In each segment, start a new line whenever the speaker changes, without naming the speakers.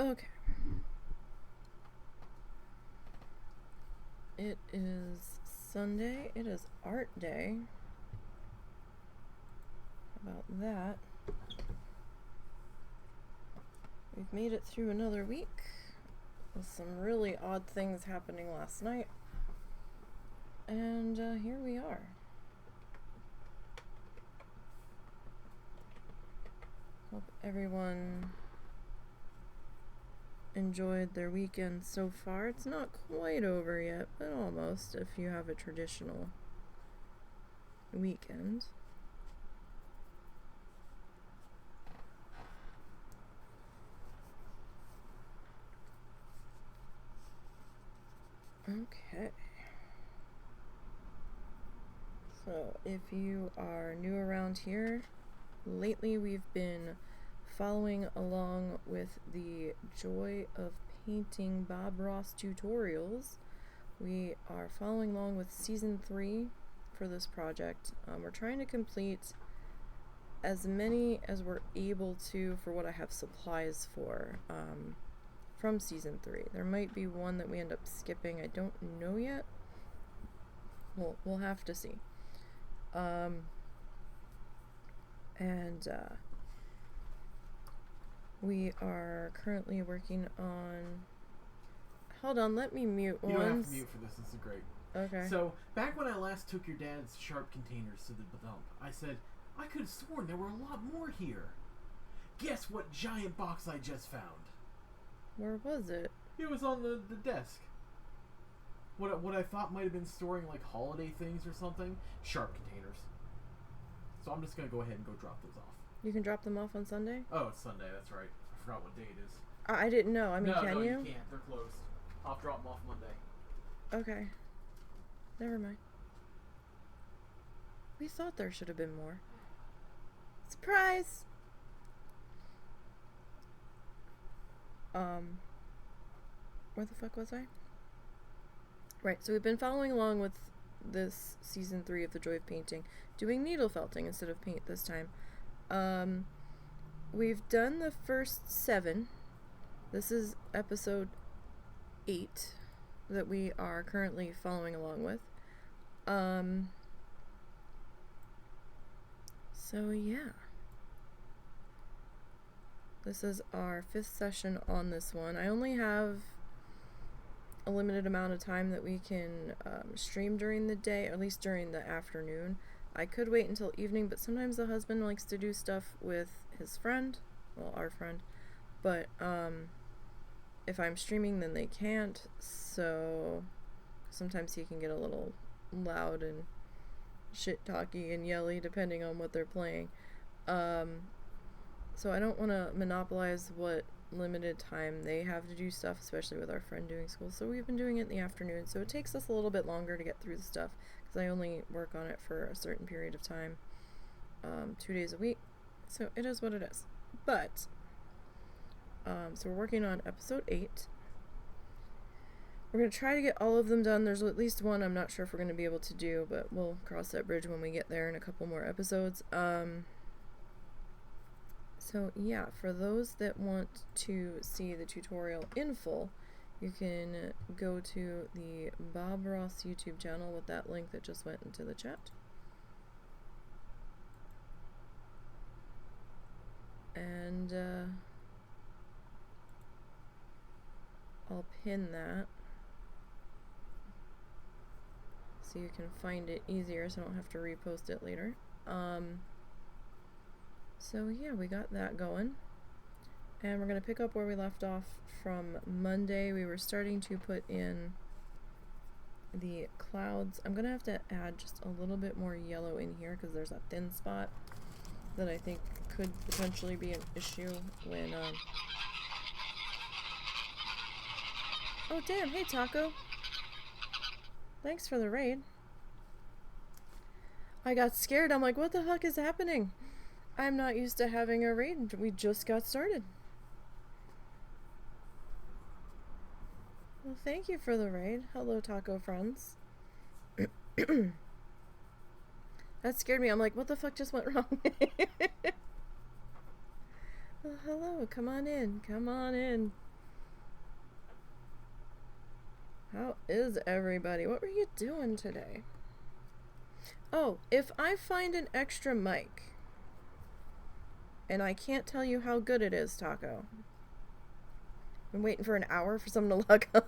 Okay. It is Sunday. It is art day. How about that? We've made it through another week with some really odd things happening last night. And here we are. Hope everyone enjoyed their weekend so far. It's not quite over yet, but almost, if you have a traditional weekend. Okay. So, if you are new around here, lately we've been following along with the Joy of Painting Bob Ross tutorials. We are following along with Season 3 for this project. We're trying to complete as many as we're able to for what I have supplies for from Season 3. There might be one that we end up skipping. I don't know yet. We'll have to see. We are currently working on... Hold on, let me mute once.
You don't have to mute for this. This is great.
Okay.
So, back when I last took your dad's sharp containers to the dump, I said, I could have sworn there were a lot more here. Guess what giant box I just found?
Where was it?
It was on the desk. What I thought might have been storing like holiday things or something. Sharp containers. So I'm just going to go ahead and go drop those off.
You can drop them off on Sunday?
Oh, it's Sunday. That's right. I forgot what day it is.
I didn't know. I mean,
no,
can you?
No, you can't. They're closed. I'll drop them off Monday.
Okay. Never mind. We thought there should have been more. Surprise! Where the fuck was I? Right, so we've been following along with this Season 3 of The Joy of Painting, doing needle felting instead of paint this time. We've done the first 7. This is Ep.8 that we are currently following along with. So yeah. This is our 5th session on this one. I only have a limited amount of time that we can stream during the day, or at least during the afternoon. I could wait until evening, but sometimes the husband likes to do stuff with his friend, well, our friend, but if I'm streaming then they can't, so sometimes he can get a little loud and shit-talky and yelly depending on what they're playing. So I don't want to monopolize what limited time they have to do stuff, especially with our friend doing school. So we've been doing it in the afternoon. So it takes us a little bit longer to get through the stuff because I only work on it for a certain period of time, 2 days a week. So it is what it is. But, so we're working on Episode 8. We're going to try to get all of them done. There's at least one I'm not sure if we're going to be able to do, but we'll cross that bridge when we get there in a couple more episodes. So yeah, for those that want to see the tutorial in full, you can go to the Bob Ross YouTube channel with that link that just went into the chat. And I'll pin that so you can find it easier so I don't have to repost it later. So yeah, we got that going. And we're going to pick up where we left off from Monday. We were starting to put in the clouds. I'm going to have to add just a little bit more yellow in here because there's a thin spot that I think could potentially be an issue when... Oh damn, hey Taco. Thanks for the raid. I got scared. I'm like, what the fuck is happening? I'm not used to having a raid. We just got started. Well, thank you for the raid. Hello, Taco friends. That scared me. I'm like, what the fuck just went wrong? Well, hello. Come on in. Come on in. How is everybody? What were you doing today? Oh, if I find an extra mic, and I can't tell you how good it is, Taco. Been waiting for an hour for someone to log on.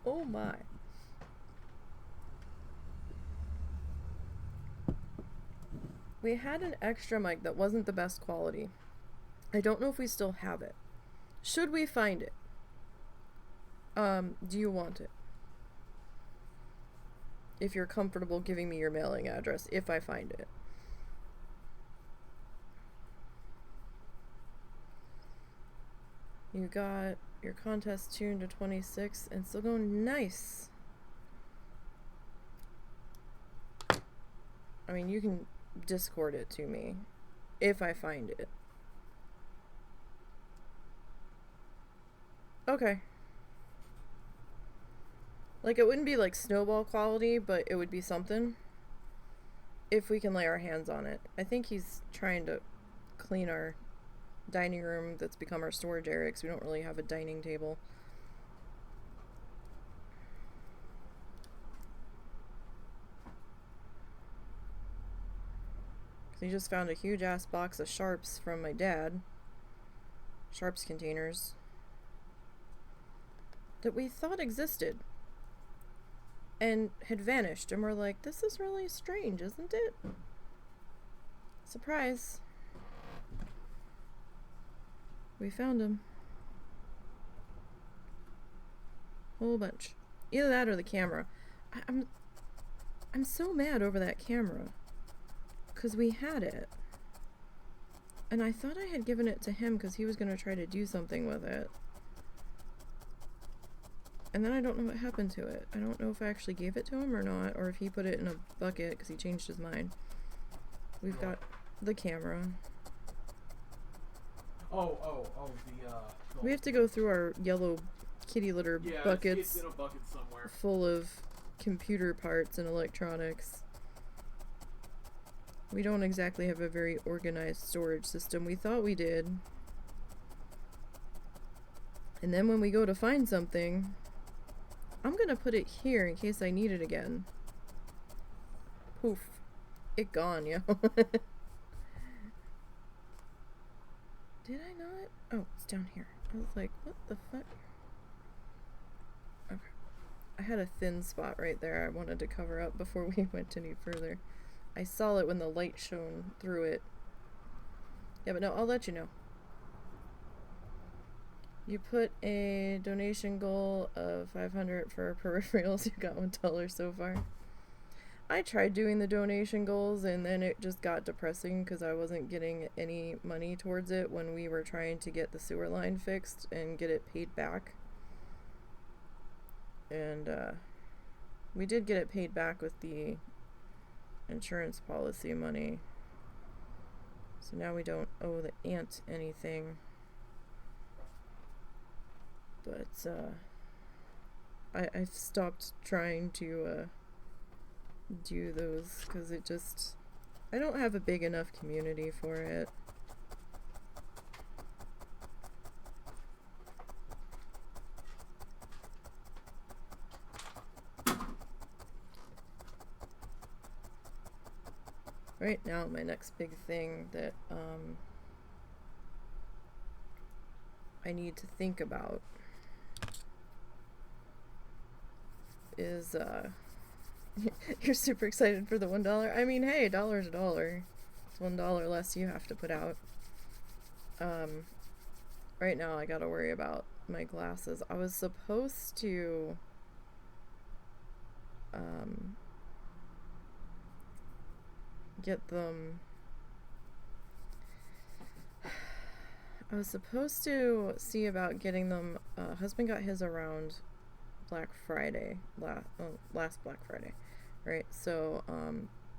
Oh my. We had an extra mic that wasn't the best quality. I don't know if we still have it. Should we find it? Do you want it? If you're comfortable giving me your mailing address, if I find it. You got your contest tuned to 26 and still going nice. I mean, you can Discord it to me if I find it. Okay. Like, it wouldn't be like snowball quality, but it would be something. If we can lay our hands on it. I think he's trying to clean our dining room that's become our storage area because we don't really have a dining table. He just found a huge ass box of Sharps from my dad. Sharps containers. That we thought existed. And had vanished. And we're like, this is really strange, isn't it? Surprise. We found him. Whole bunch. Either that or the camera. I'm so mad over that camera. Because we had it. And I thought I had given it to him because he was going to try to do something with it. And then I don't know what happened to it. I don't know if I actually gave it to him or not, or if he put it in a bucket because he changed his mind. We've got the camera. We have to go through our yellow kitty litter buckets
it's in a bucket somewhere.
full of computer parts and electronics. We don't exactly have a very organized storage system. We thought we did. And then when we go to find something, I'm gonna put it here in case I need it again. Poof. It gone, yo. Did I not? Oh, it's down here. I was like, what the fuck? Okay. I had a thin spot right there I wanted to cover up before we went any further. I saw it when the light shone through it. Yeah, but no, I'll let you know. You put a donation goal of $500 for peripherals. You got $1 so far. I tried doing the donation goals and then it just got depressing because I wasn't getting any money towards it when we were trying to get the sewer line fixed and get it paid back. And we did get it paid back with the insurance policy money. So now we don't owe the aunt anything. But I've stopped trying to do those because it just, I don't have a big enough community for it. Right now, my next big thing that I need to think about is you're super excited for the $1. I mean, hey, $1's a dollar. It's $1 less you have to put out. Right now I gotta worry about my glasses. I was supposed to get them. I was supposed to see about getting them. Husband got his around Black Friday, last Black Friday, right? So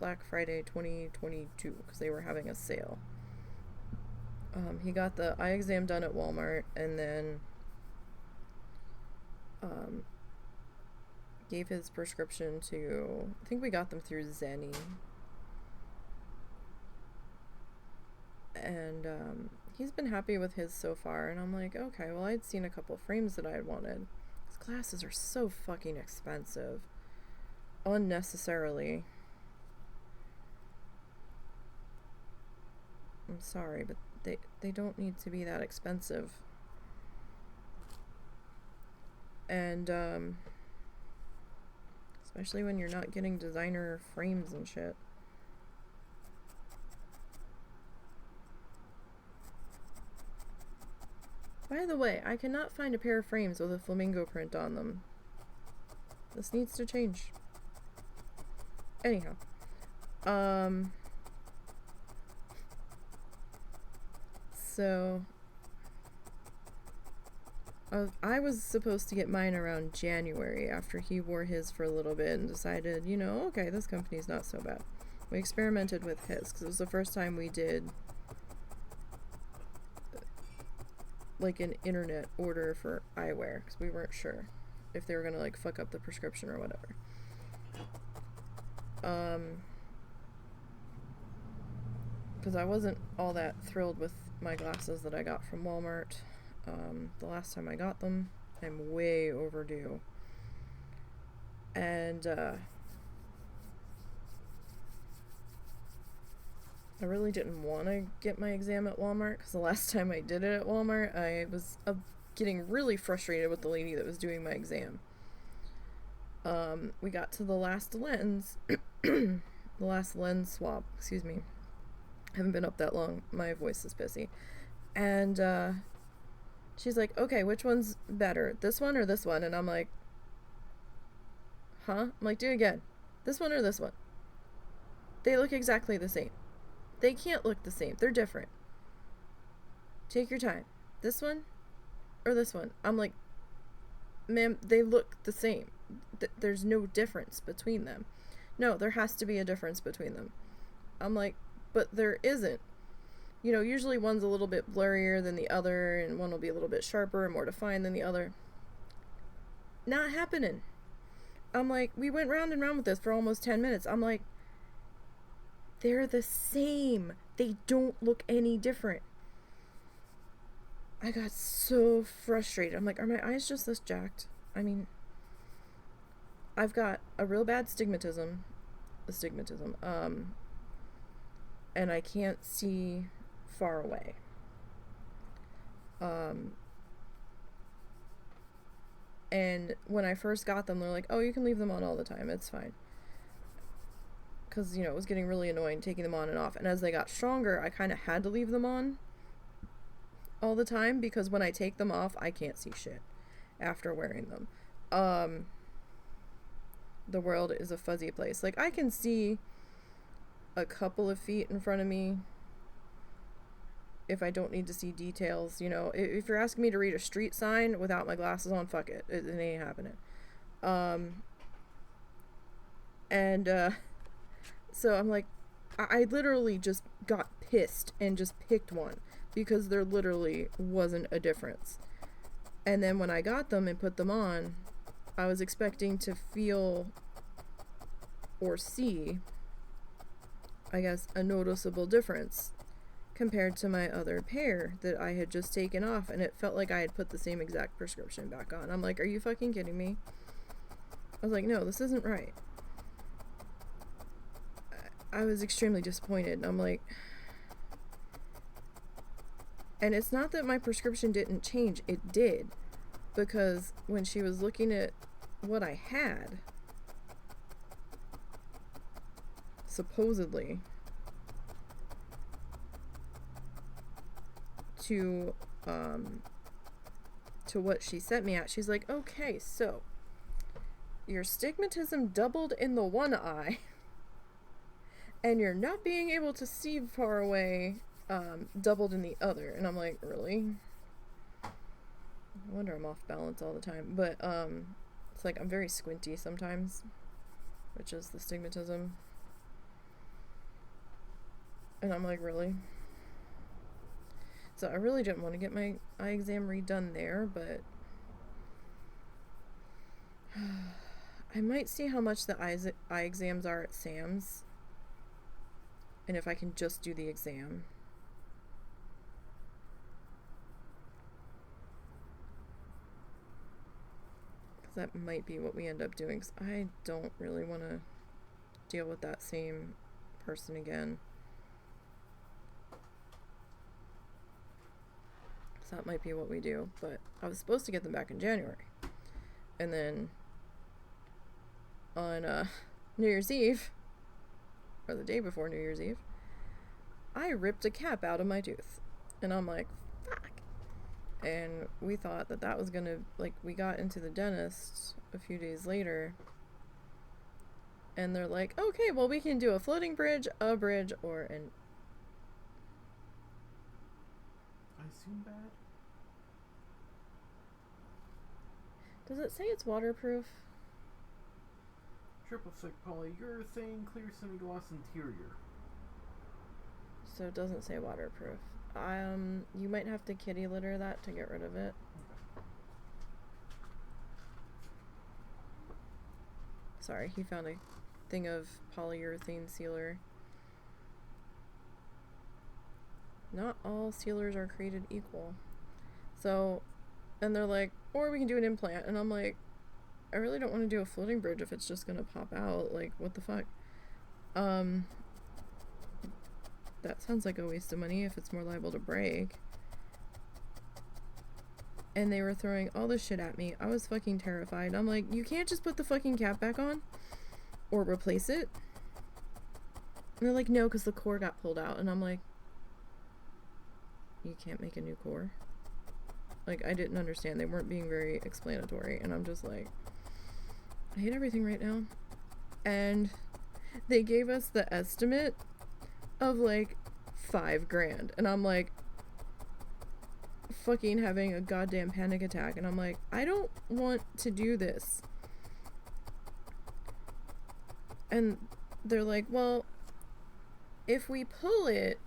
Black Friday 2022 because they were having a sale. He got the eye exam done at Walmart and then gave his prescription to, I think we got them through Zenny. And he's been happy with his so far, and I'm like, okay, well, I'd seen a couple frames that I had wanted. His glasses are so fucking expensive. Unnecessarily. I'm sorry, but they don't need to be that expensive. And, especially when you're not getting designer frames and shit. By the way, I cannot find a pair of frames with a flamingo print on them. This needs to change. Anyhow. So I was supposed to get mine around January after he wore his for a little bit and decided, you know, okay, this company's not so bad. We experimented with his because it was the first time we did like an internet order for eyewear because we weren't sure if they were gonna like fuck up the prescription or whatever. Because I wasn't all that thrilled with my glasses that I got from Walmart. The last time I got them, I'm way overdue. And I really didn't want to get my exam at Walmart because the last time I did it at Walmart, I was getting really frustrated with the lady that was doing my exam. We got to the last lens, the last lens swap, excuse me. I haven't been up that long. My voice is pissy. And she's like, okay, which one's better? This one or this one? And I'm like, huh? I'm like, do it again. This one or this one? They look exactly the same. They can't look the same. They're different. Take your time. This one or this one? I'm like, ma'am, they look the same. There's no difference between them. No, there has to be a difference between them. I'm like, but there isn't. You know, usually one's a little bit blurrier than the other, and one will be a little bit sharper and more defined than the other. Not happening. I'm like, we went round and round with this for almost 10 minutes. I'm like, they're the same. They don't look any different. I got so frustrated. I'm like, are my eyes just this jacked? I mean, I've got a real bad astigmatism, and I can't see far away. And when I first got them, they're like, oh, you can leave them on all the time. It's fine. Because, you know, it was getting really annoying taking them on and off. And as they got stronger, I kind of had to leave them on all the time because when I take them off, I can't see shit after wearing them. The world is a fuzzy place. Like, I can see a couple of feet in front of me if I don't need to see details. You know, if you're asking me to read a street sign without my glasses on, fuck it. It ain't happening. So I'm like, I literally just got pissed and just picked one because there literally wasn't a difference. And then when I got them and put them on, I was expecting to feel or see, I guess, a noticeable difference compared to my other pair that I had just taken off, and it felt like I had put the same exact prescription back on. I'm like, are you fucking kidding me? I was like, no, this isn't right. I was extremely disappointed, and I'm like, and it's not that my prescription didn't change, it did, because when she was looking at what I had, supposedly, to what she sent me at, she's like, okay, so your stigmatism doubled in the one eye and you're not being able to see far away doubled in the other. And I'm like, really? I wonder I'm off balance all the time. But it's like I'm very squinty sometimes, which is the stigmatism. And I'm like, really? So I really didn't want to get my eye exam redone there, but I might see how much the eye exams are at Sam's, and if I can just do the exam. that might be what we end up doing, 'cause I don't really want to deal with that same person again. So that might be what we do. But I was supposed to get them back in January. And then on New Year's Eve, or the day before New Year's Eve, I ripped a cap out of my tooth. And I'm like, fuck. And we thought that that was gonna, like, we got into the dentist a few days later, and they're like, okay, well, we can do a floating bridge, a bridge, or an...
I assume bad?
Does it say it's waterproof?
Triple thick polyurethane, clear semi-gloss interior.
So it doesn't say waterproof. You might have to kitty litter that to get rid of it.
Okay.
Sorry, he found a thing of polyurethane sealer. Not all sealers are created equal. So, and they're like, or we can do an implant. And I'm like, I really don't want to do a floating bridge if it's just gonna pop out. Like, what the fuck? That sounds like a waste of money if it's more liable to break. And they were throwing all this shit at me. I was fucking terrified. I'm like, you can't just put the fucking cap back on? Or replace it? And they're like, no, because the core got pulled out. And I'm like, you can't make a new core? Like, I didn't understand. They weren't being very explanatory. And I'm just like, I hate everything right now. And they gave us the estimate of like $5,000, and I'm like fucking having a goddamn panic attack, and I'm like, I don't want to do this. And they're like, well, if we pull it,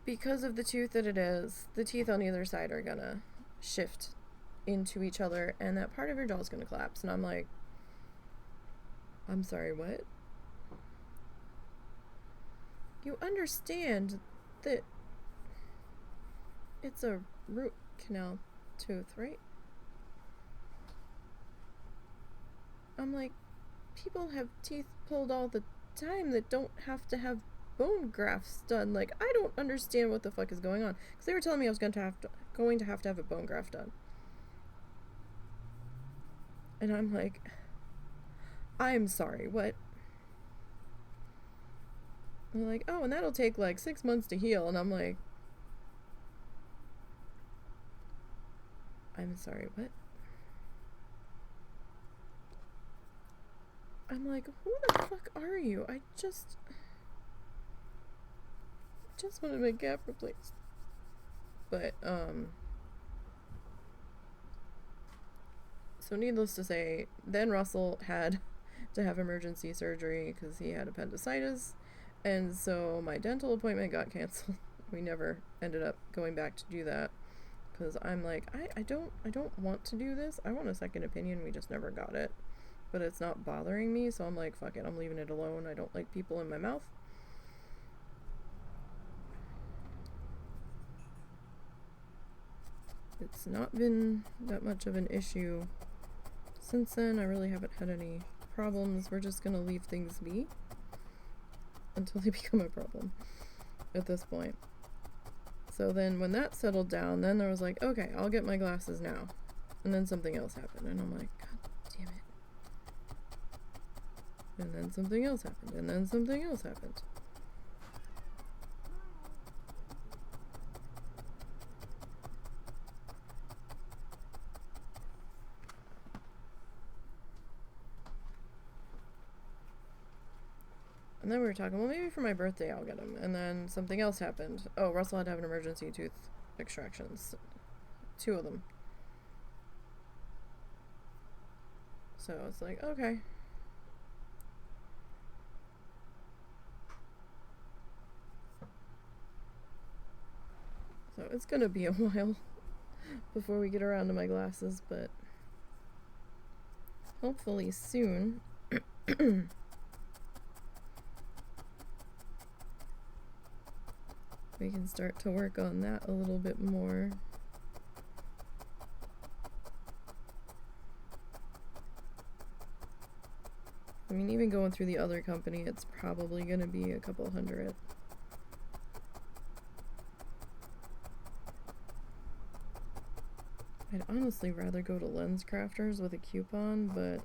because of the tooth that it is, the teeth on either side are gonna shift into each other, and that part of your jaw is gonna collapse. And I'm like, I'm sorry, what? You understand that it's a root canal tooth, right? I'm like, people have teeth pulled all the time that don't have to have bone grafts done. Like, I don't understand what the fuck is going on. Because they were telling me I was going to have to have a bone graft done. And I'm like, I'm sorry, what? And they're like, oh, and that'll take like 6 months to heal. And I'm like, I'm sorry, what? I'm like, who the fuck are you? I just wanted my gap replaced. But, so needless to say, then Russell had to have emergency surgery because he had appendicitis. And so my dental appointment got canceled. We never ended up going back to do that. Because I'm like, I don't want to do this. I want a second opinion. We just never got it. But it's not bothering me. So I'm like, fuck it. I'm leaving it alone. I don't like people in my mouth. It's not been that much of an issue since then. I really haven't had any problems. We're just going to leave things be until they become a problem at this point. So then when that settled down, then I was like, okay, I'll get my glasses now. And then something else happened. And I'm like, God damn it. And then something else happened. And then something else happened. And then we were talking, well, maybe for my birthday I'll get them. And then something else happened. Oh, Russell had to have an emergency tooth extractions. 2 of them. So it's like, okay. So it's gonna be a while before we get around to my glasses, but hopefully soon. We can start to work on that a little bit more. I mean, even going through the other company, it's probably going to be a couple hundred. I'd honestly rather go to Lens Crafters with a coupon, but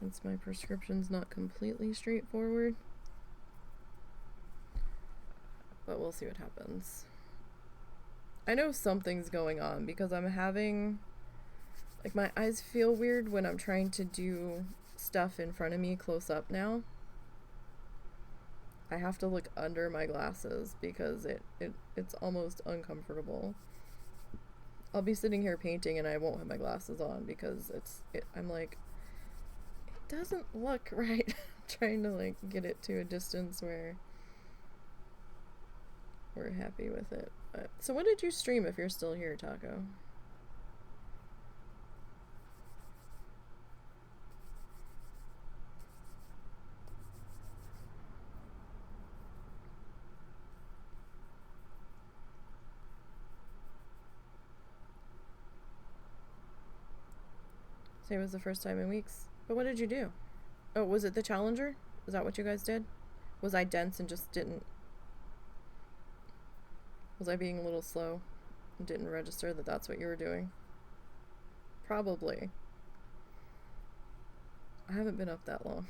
since my prescription's not completely straightforward, but we'll see what happens. I know something's going on because I'm having, like, my eyes feel weird when I'm trying to do stuff in front of me close up now. I have to look under my glasses because it's almost uncomfortable. I'll be sitting here painting and I won't have my glasses on because I'm like, it doesn't look right. Trying to like get it to a distance where we're happy with it. But, so what did you stream if you're still here, Taco? Say it was the first time in weeks. But what did you do? Oh, was it the Challenger? Is that what you guys did? Was I dense and just didn't... Was I being a little slow and didn't register that that's what you were doing? Probably. I haven't been up that long.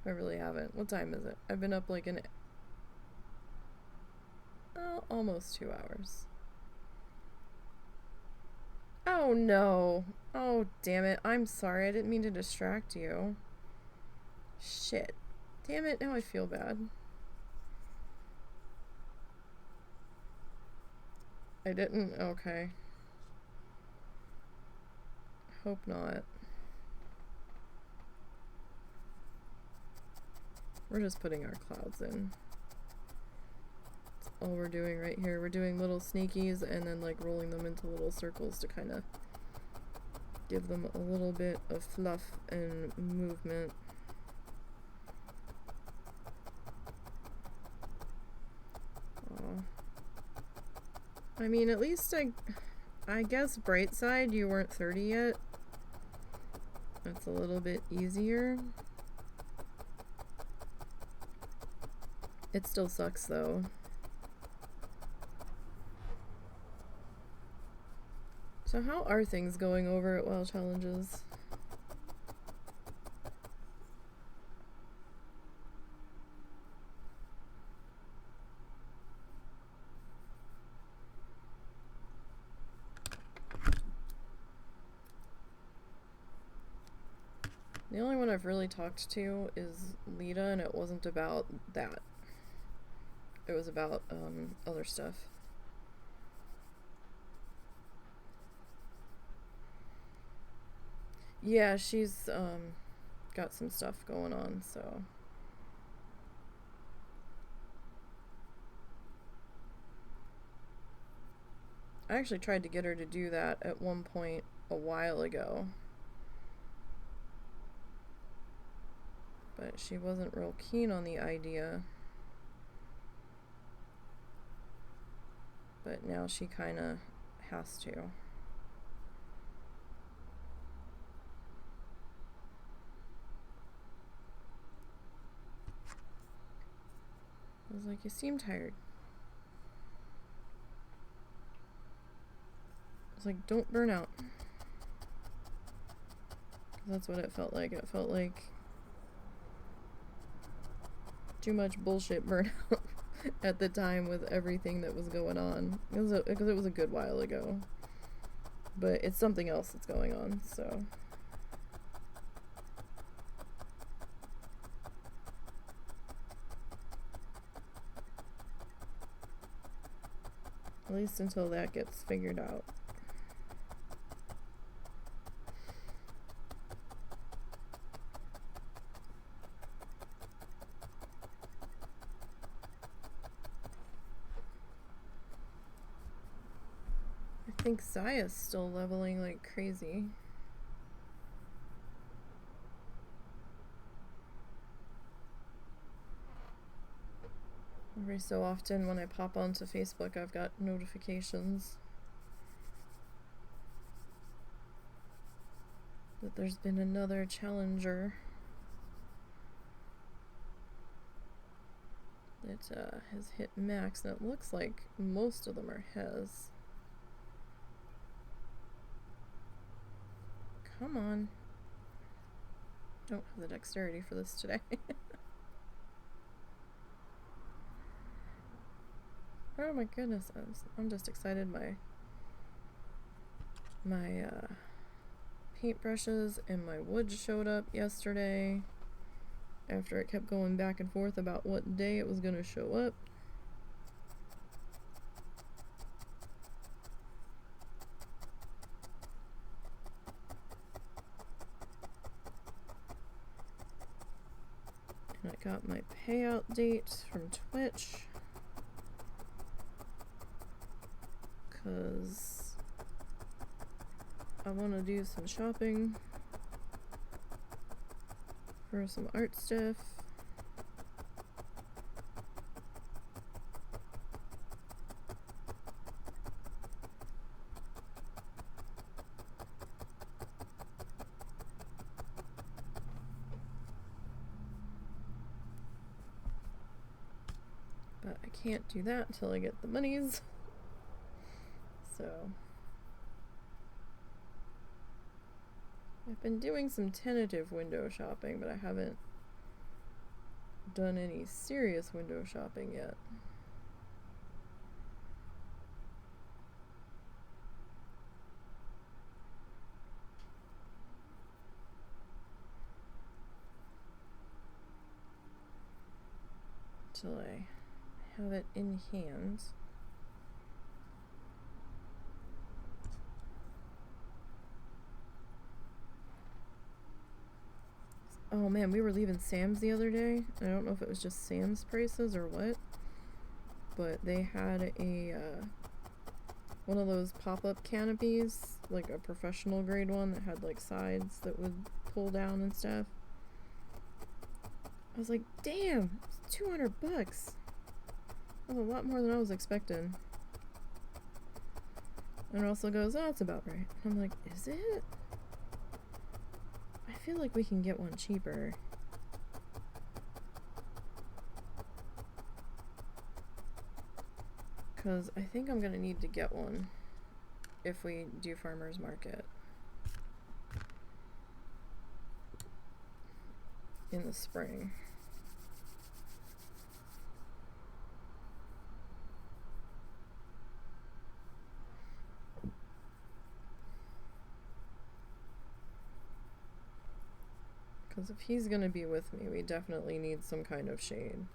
I really haven't. What time is it? I've been up like almost 2 hours. Oh no. Oh damn it. I'm sorry. I didn't mean to distract you. Shit. Damn it. Now I feel bad. I didn't? Okay. Hope not. We're just putting our clouds in. That's all we're doing right here. We're doing little sneakies and then like rolling them into little circles to kind of give them a little bit of fluff and movement. Aww. I mean, at least I guess bright side, you weren't 30 yet. That's a little bit easier. It still sucks though. So how are things going over at Wild Challenges? The only one I've really talked to is Lita, and it wasn't about that. It was about other stuff. Yeah, she's got some stuff going on, so. I actually tried to get her to do that at one point a while ago. But she wasn't real keen on the idea. But now she kind of has to. I was like, you seem tired. I was like, don't burn out. That's what it felt like. It felt like too much bullshit burnout at the time with everything that was going on. Because it was a good while ago. But it's something else that's going on, so. At least until that gets figured out. I think Zaya's still leveling like crazy. Every so often when I pop onto Facebook, I've got notifications that there's been another challenger that has hit max, and it looks like most of them are his. Come on. Don't have the dexterity for this today. Oh my goodness, I'm just excited. My paintbrushes and my wood showed up yesterday after it kept going back and forth about what day it was going to show up. And I got my payout date from Twitch, because I want to do some shopping for some art stuff. But I can't do that until I get the monies. So I've been doing some tentative window shopping, but I haven't done any serious window shopping yet. Till I have it in hand. Oh man, we were leaving Sam's the other day. I don't know if it was just Sam's prices or what, but they had a one of those pop-up canopies, like a professional grade one that had like sides that would pull down and stuff. I was like, damn, it's $200. That's a lot more than I was expecting. And Russell goes, oh, that's about right. I'm like, is it? I feel like we can get one cheaper. Because I think I'm going to need to get one if we do farmer's market in the spring. Because if he's going to be with me, we definitely need some kind of shade.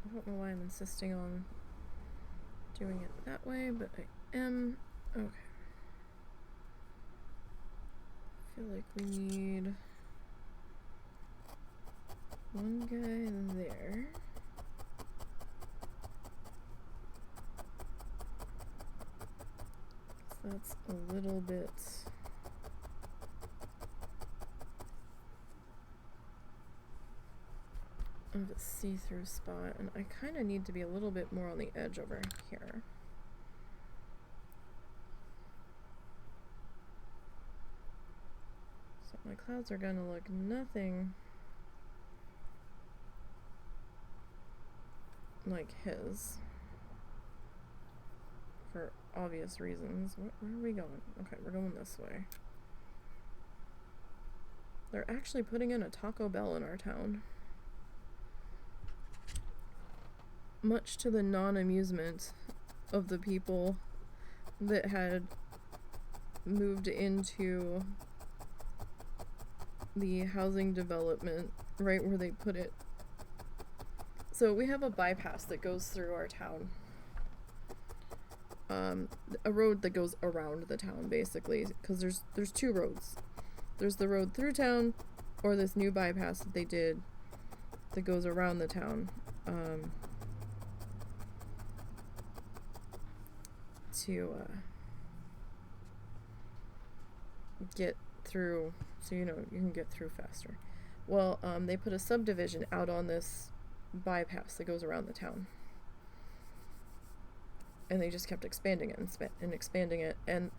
I don't know why I'm insisting on doing it that way, but I am. Okay. I feel like we need one guy there. So that's a little bit of a see-through spot, and I kind of need to be a little bit more on the edge over here. So my clouds are gonna look nothing like his, for obvious reasons. Where are we going? Okay, we're going this way. They're actually putting in a Taco Bell in our town, much to the non-amusement of the people that had moved into the housing development right where they put it. So we have a bypass that goes through our town. A road that goes around the town, basically, because there's two roads. There's the road through town, or this new bypass that they did that goes around the town, to get through, so you can get through faster. Well, they put a subdivision out on this bypass that goes around the town, and they just kept expanding it and expanding it, and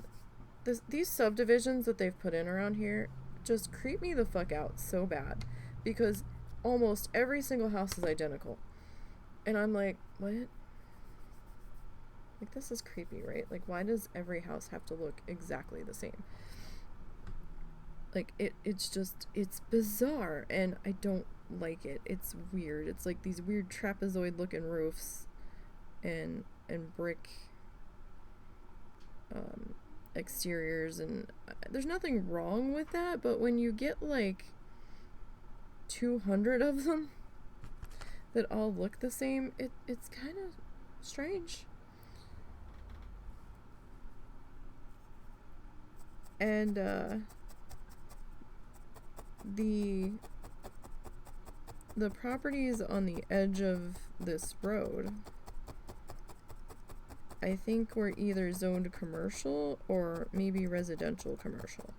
these subdivisions that they've put in around here just creep me the fuck out so bad, because almost every single house is identical, and I'm like, what? Like, this is creepy, right? Like, why does every house have to look exactly the same? Like, it's bizarre, and I don't like it. It's weird. It's like these weird trapezoid looking roofs and brick exteriors, and there's nothing wrong with that, but when you get like 200 of them that all look the same, it's kind of strange. And the properties on the edge of this road, I think, were either zoned commercial or maybe residential commercial.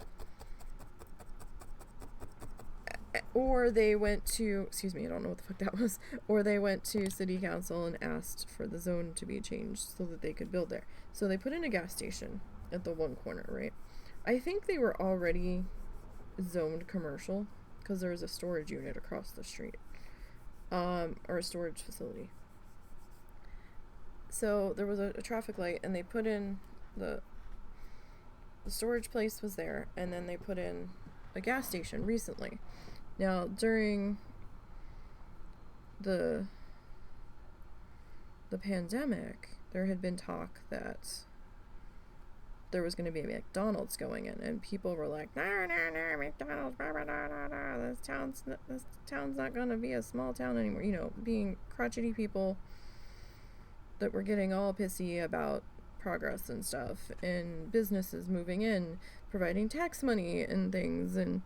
Or they went to, I don't know what the fuck that was, or they went to city council and asked for the zone to be changed so that they could build there. So they put in a gas station at the one corner, right? I think they were already zoned commercial because there was a storage unit across the street, or a storage facility. So there was a traffic light, and they put in the storage place was there, and then they put in a gas station recently. Now, during the pandemic, there had been talk that there was going to be a McDonald's going in, and people were like, no, McDonald's, blah, blah, blah, blah, blah. This town's not going to be a small town anymore. Being crotchety people that were getting all pissy about progress and stuff, and businesses moving in, providing tax money and things, and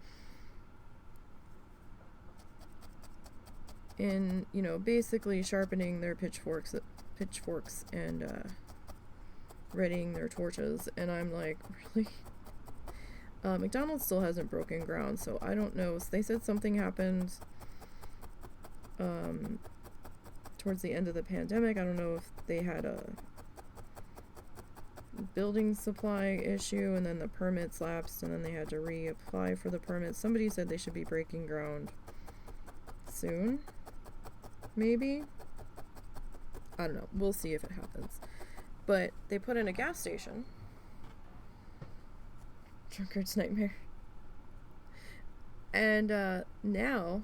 basically sharpening their pitchforks and readying their torches. And I'm like, really? McDonald's still hasn't broken ground, so I don't know. So they said something happened towards the end of the pandemic. I don't know if they had a building supply issue, and then the permits lapsed, and then they had to reapply for the permits. Somebody said they should be breaking ground soon, maybe. I don't know. We'll see if it happens. But they put in a gas station. Drunkard's nightmare. And now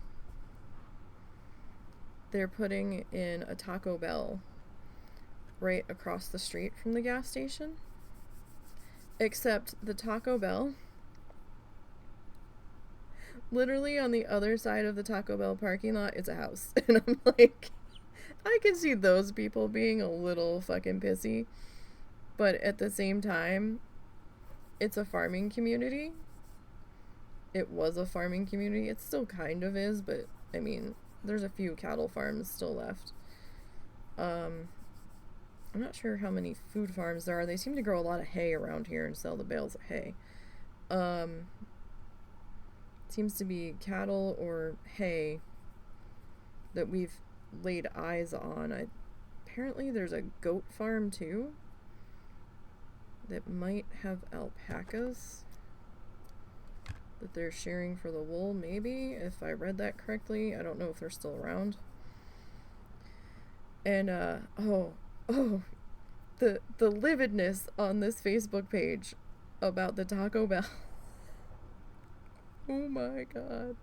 they're putting in a Taco Bell right across the street from the gas station. Except the Taco Bell, literally on the other side of the Taco Bell parking lot, is a house. And I'm like, I can see those people being a little fucking pissy. But at the same time, it's a farming community. It was a farming community. It still kind of is, but I mean, there's a few cattle farms still left. I'm not sure how many food farms there are. They seem to grow a lot of hay around here and sell the bales of hay. Seems to be cattle or hay that we've laid eyes on. Apparently there's a goat farm too that might have alpacas that they're shearing for the wool, maybe, if I read that correctly. I don't know if they're still around. And the lividness on this Facebook page about the Taco Bell. Oh my god.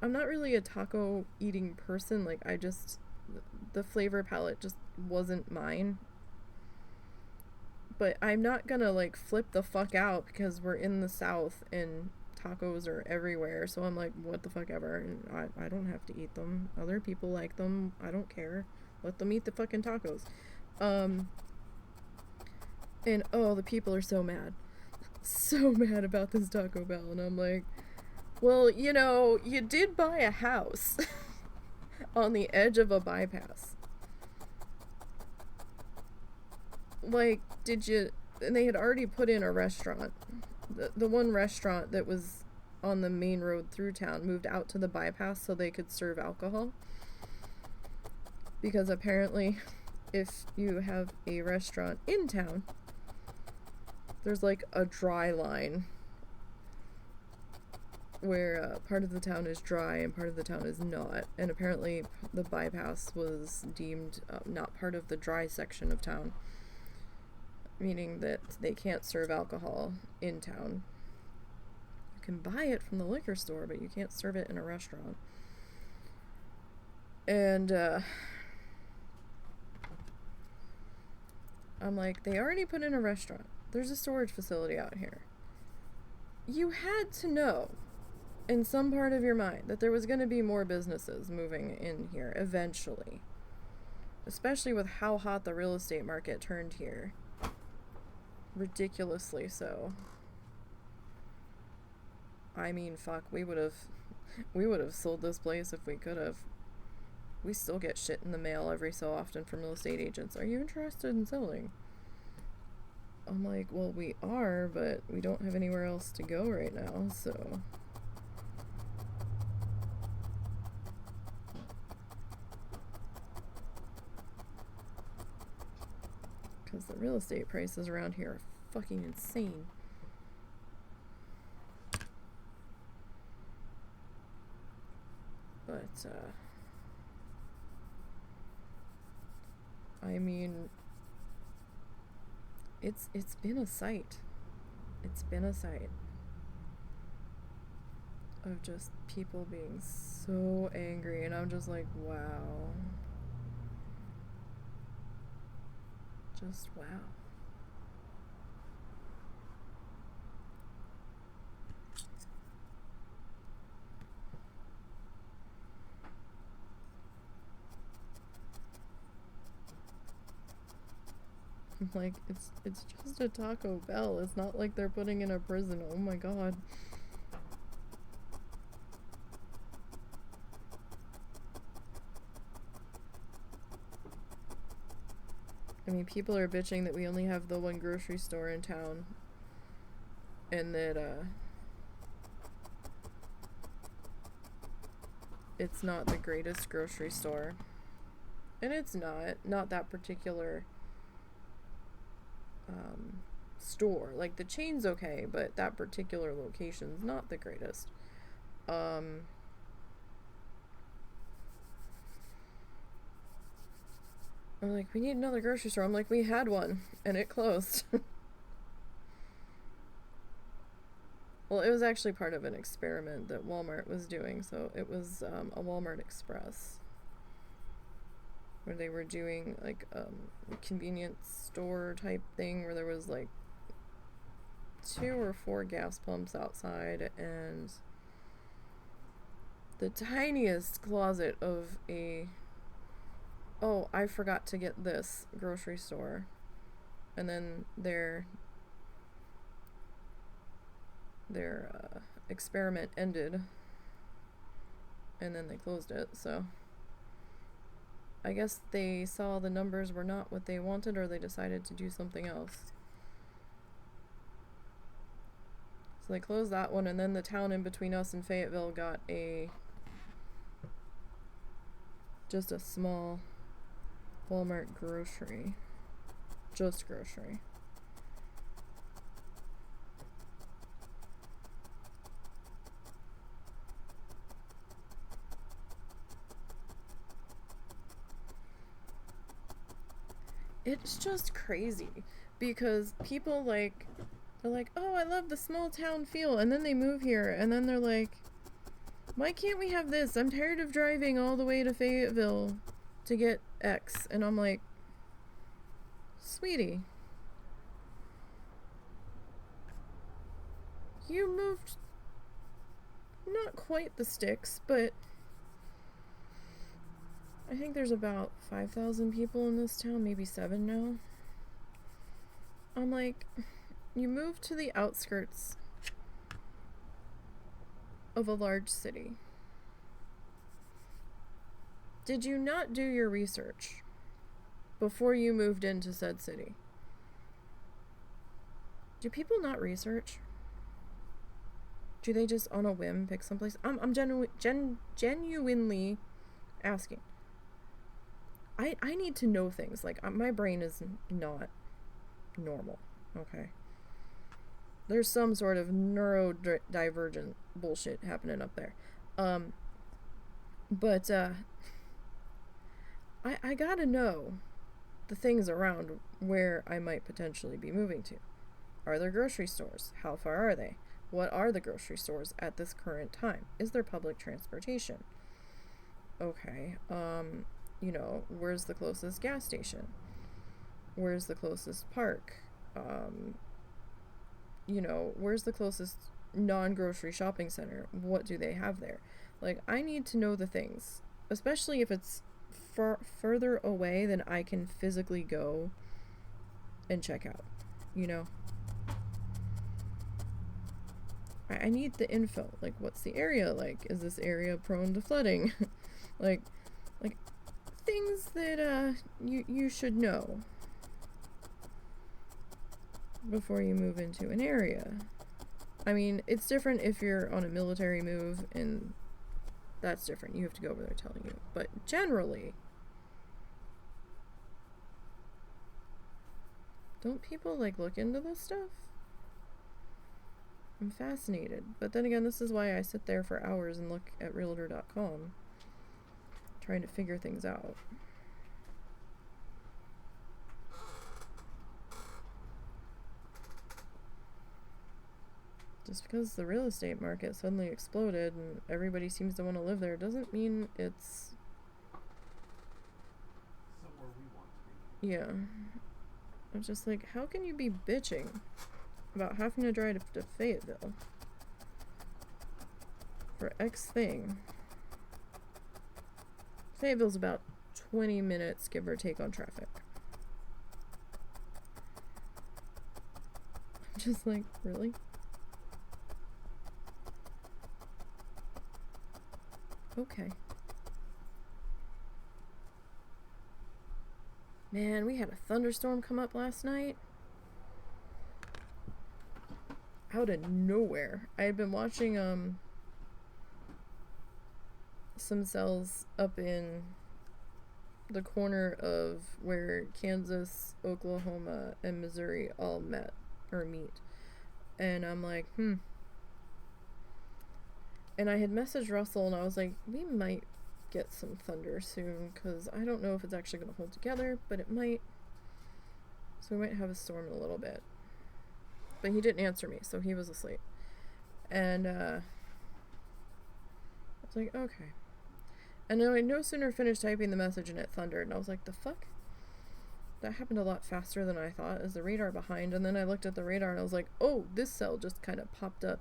I'm not really a taco eating person. Like, the flavor palette just wasn't mine. But I'm not gonna, like, flip the fuck out because we're in the South and tacos are everywhere. So I'm like, what the fuck ever. And I don't have to eat them. Other people like them. I don't care. Let them eat the fucking tacos. And, the people are so mad. So mad about this Taco Bell. And I'm like, Well, you know, you did buy a house on the edge of a bypass. Like, did you... And they had already put in a restaurant. The one restaurant that was on the main road through town moved out to the bypass so they could serve alcohol. Because apparently, if you have a restaurant in town, there's like a dry line where part of the town is dry and part of the town is not. And apparently the bypass was deemed not part of the dry section of town, meaning that they can't serve alcohol in town. You can buy it from the liquor store, but you can't serve it in a restaurant. And I'm like, they already put in a restaurant. There's a storage facility out here. You had to know in some part of your mind that there was going to be more businesses moving in here eventually. Especially with how hot the real estate market turned here. Ridiculously so. I mean, fuck, we would have sold this place if we could have. We still get shit in the mail every so often from real estate agents. Are you interested in selling? I'm like, well, we are, but we don't have anywhere else to go right now, so... Because the real estate prices around here are fucking insane. But, I mean... It's been a sight. It's been a sight of just people being so angry, and I'm just like, wow. Just wow. I'm like, it's just a Taco Bell. It's not like they're putting in a prison. Oh my god. I mean, people are bitching that we only have the one grocery store in town. And that, it's not the greatest grocery store. And it's not that particular store. Like, the chain's okay, but that particular location's not the greatest. I'm like, we need another grocery store. I'm like, we had one, and it closed. Well, it was actually part of an experiment that Walmart was doing, so it was a Walmart Express, where they were doing, like, a convenience store type thing, where there was, like, 2 or 4 gas pumps outside, and the tiniest closet of a... Oh, I forgot to get this grocery store. And then their experiment ended. And then they closed it, so... I guess they saw the numbers were not what they wanted, or they decided to do something else. So they closed that one, and then the town in between us and Fayetteville got just a small Walmart grocery. Just grocery. It's just crazy because people they're like, oh, I love the small town feel, and then they move here, and then they're like, why can't we have this? I'm tired of driving all the way to Fayetteville to get X. And I'm like, sweetie, you moved not quite the sticks, but I think there's about 5,000 people in this town, maybe 7 now. I'm like, you moved to the outskirts of a large city, did you not do your research before you moved into said city? Do people not research? Do they just on a whim pick someplace? I'm genuinely asking. I need to know things. Like, my brain is not normal, okay? There's some sort of neurodivergent bullshit happening up there. But I gotta know the things around where I might potentially be moving to. Are there grocery stores? How far are they? What are the grocery stores at this current time? Is there public transportation? Okay, you know, where's the closest gas station? Where's the closest park? You know, where's the closest non-grocery shopping center? What do they have there? Like, I need to know the things, especially if it's further away than I can physically go and check out, you know? I need the info. Like, what's the area like? Is this area prone to flooding? like things that you should know before you move into an area. I mean, it's different if you're on a military move, and that's different. You have to go over there telling you. But generally, don't people like look into this stuff? I'm fascinated. But then again, this is why I sit there for hours and look at realtor.com trying to figure things out. Just because the real estate market suddenly exploded and everybody seems to want to live there doesn't mean it's
somewhere we want to be.
Yeah. I'm just like, how can you be bitching about having to drive to Fayetteville for X thing? Fayetteville's about 20 minutes, give or take, on traffic. I'm just like, really? Okay. Man, we had a thunderstorm come up last night. Out of nowhere. I had been watching some cells up in the corner of where Kansas, Oklahoma, and Missouri all meet. And I'm like, And I had messaged Russell and I was like, we might get some thunder soon, because I don't know if it's actually going to hold together, but it might. So we might have a storm in a little bit. But he didn't answer me, so he was asleep. And I was like, okay. And then I no sooner finished typing the message and it thundered, and I was like, the fuck? That happened a lot faster than I thought. Is the radar behind? And then I looked at the radar and I was like, oh, this cell just kind of popped up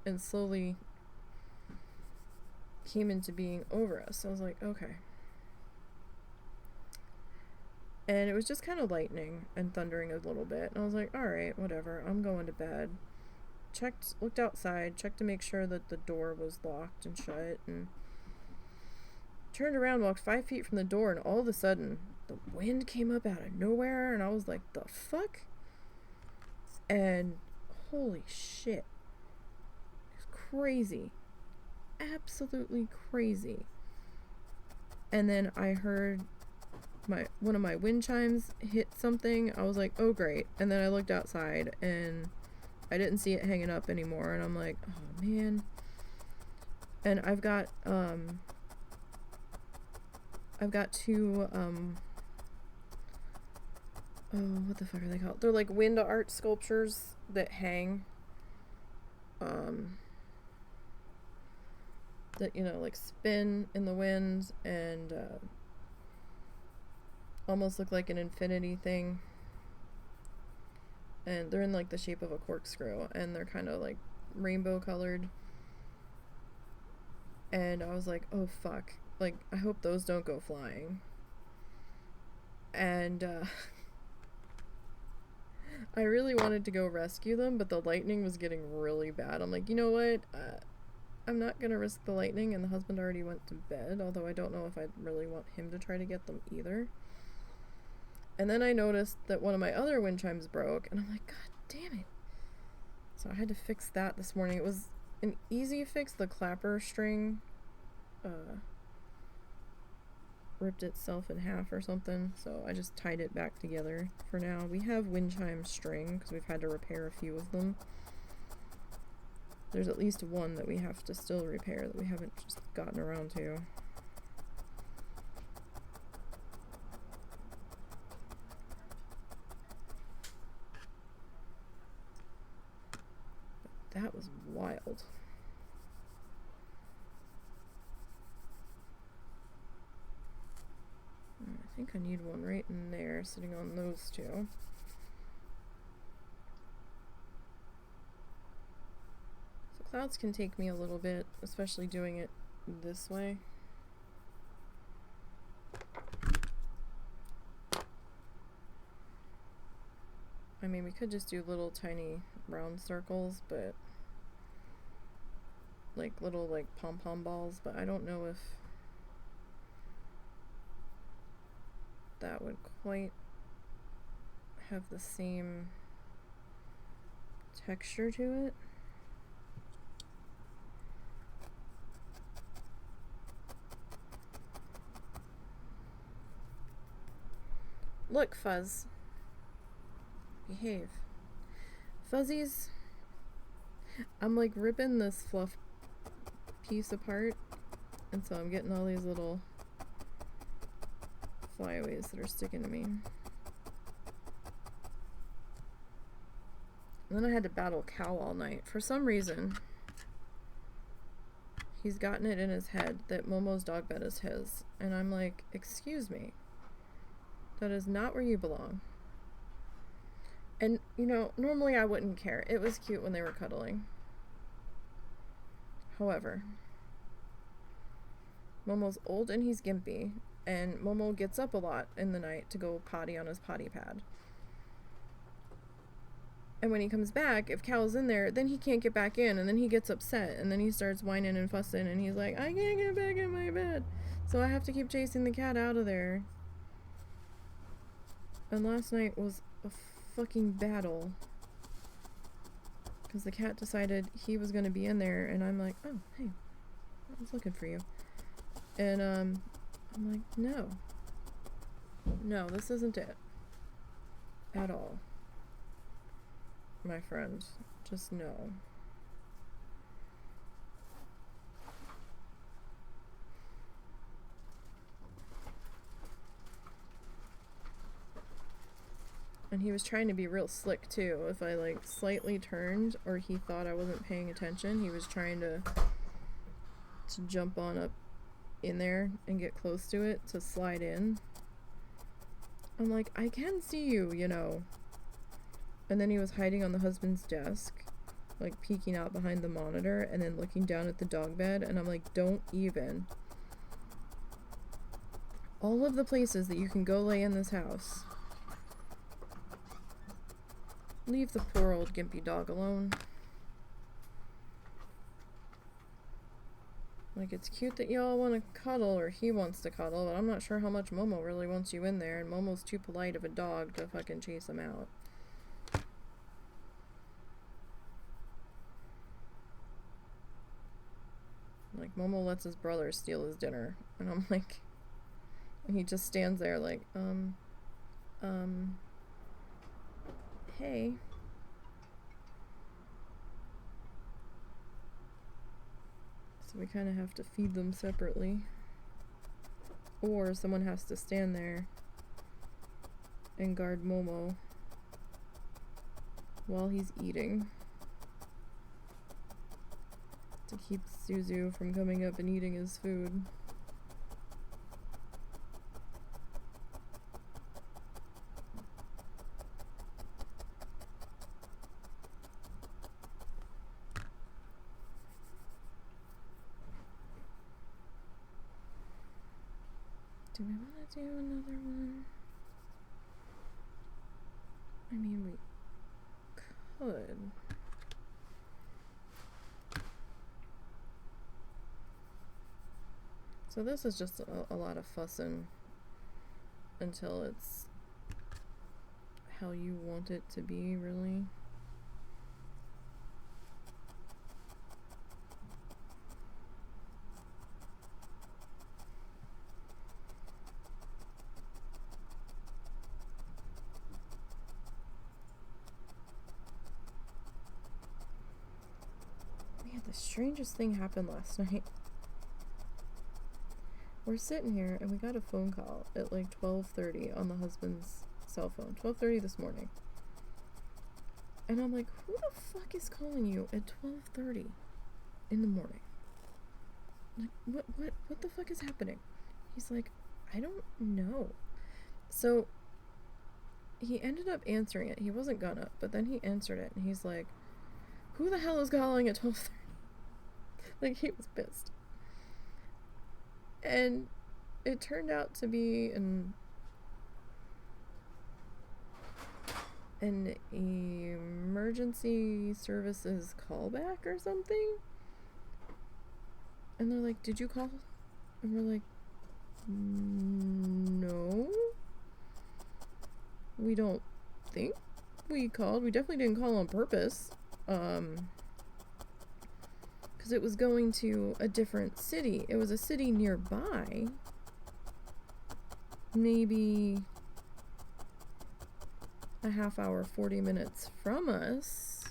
and slowly came into being over us. So I was like, okay. And it was just kind of lightning and thundering a little bit. And I was like, alright, whatever. I'm going to bed. Looked outside, checked to make sure that the door was locked and shut, and turned around, walked 5 feet from the door, and all of a sudden, the wind came up out of nowhere, and I was like, the fuck? And holy shit. It's crazy. Absolutely crazy. And then I heard one of my wind chimes hit something. I was like, oh great. And then I looked outside and I didn't see it hanging up anymore, and I'm like, oh man. And I've got two what the fuck are they called? They're like wind art sculptures that hang that, you know, like spin in the wind and almost look like an infinity thing. And they're in like the shape of a corkscrew, and they're kind of like rainbow colored. And I was like, oh fuck, like I hope those don't go flying. And I really wanted to go rescue them, but the lightning was getting really bad. I'm like, you know what, I'm not gonna risk the lightning, and the husband already went to bed, although I don't know if I'd really want him to try to get them either. And then I noticed that one of my other wind chimes broke, and I'm like, God damn it. So I had to fix that this morning. It was an easy fix. The clapper string ripped itself in half or something, so I just tied it back together for now. We have wind chime string because we've had to repair a few of them. There's at least one that we have to still repair that we haven't just gotten around to. But that was wild. I think I need one right in there, sitting on those two. So clouds can take me a little bit, especially doing it this way. I mean, we could just do little tiny round circles, but like little like pom-pom balls, but I don't know if that would quite have the same texture to it. Look, Fuzz. Behave. Fuzzies. I'm like ripping this fluff piece apart, and so I'm getting all these little flyaways that are sticking to me. And then I had to battle Cow all night. For some reason, he's gotten it in his head that Momo's dog bed is his. And I'm like, excuse me. That is not where you belong. And, you know, normally I wouldn't care. It was cute when they were cuddling. However, Momo's old and he's gimpy. And Momo gets up a lot in the night to go potty on his potty pad. And when he comes back, if Cal's in there, then he can't get back in, and then he gets upset, and then he starts whining and fussing, and he's like, I can't get back in my bed. So I have to keep chasing the cat out of there. And last night was a fucking battle. Because the cat decided he was going to be in there, and I'm like, oh, hey, I was looking for you. And, I'm like, no. No, this isn't it. At all. My friend. Just no. And he was trying to be real slick too. If I like slightly turned or he thought I wasn't paying attention, he was trying to jump on up in there and get close to it to slide in. I'm like, I can see you, you know. And then he was hiding on the husband's desk, like peeking out behind the monitor and then looking down at the dog bed, and I'm like, don't even. All of the places that you can go lay in this house. Leave the poor old gimpy dog alone. Like, it's cute that y'all want to cuddle, or he wants to cuddle, but I'm not sure how much Momo really wants you in there, and Momo's too polite of a dog to fucking chase him out. Like, Momo lets his brother steal his dinner, and I'm like, and he just stands there like, hey. So we kind of have to feed them separately. Or someone has to stand there and guard Momo while he's eating to keep Suzu from coming up and eating his food. Do we want to do another one? I mean, we could. So this is just a lot of fussing until it's how you want it to be, really. Man, the strangest thing happened last night. We're sitting here and we got a phone call at like 12:30 on the husband's cell phone. 12:30 this morning. And I'm like, who the fuck is calling you at 12:30 in the morning? Like, what the fuck is happening? He's like, I don't know. So he ended up answering it. He wasn't gonna, but then he answered it and he's like, who the hell is calling at 12:30? Like, he was pissed. And it turned out to be an emergency services callback or something. And they're like, did you call? And we're like, no. We don't think we called. We definitely didn't call on purpose. Because it was going to a different city. It was a city nearby. Maybe a half hour, 40 minutes from us.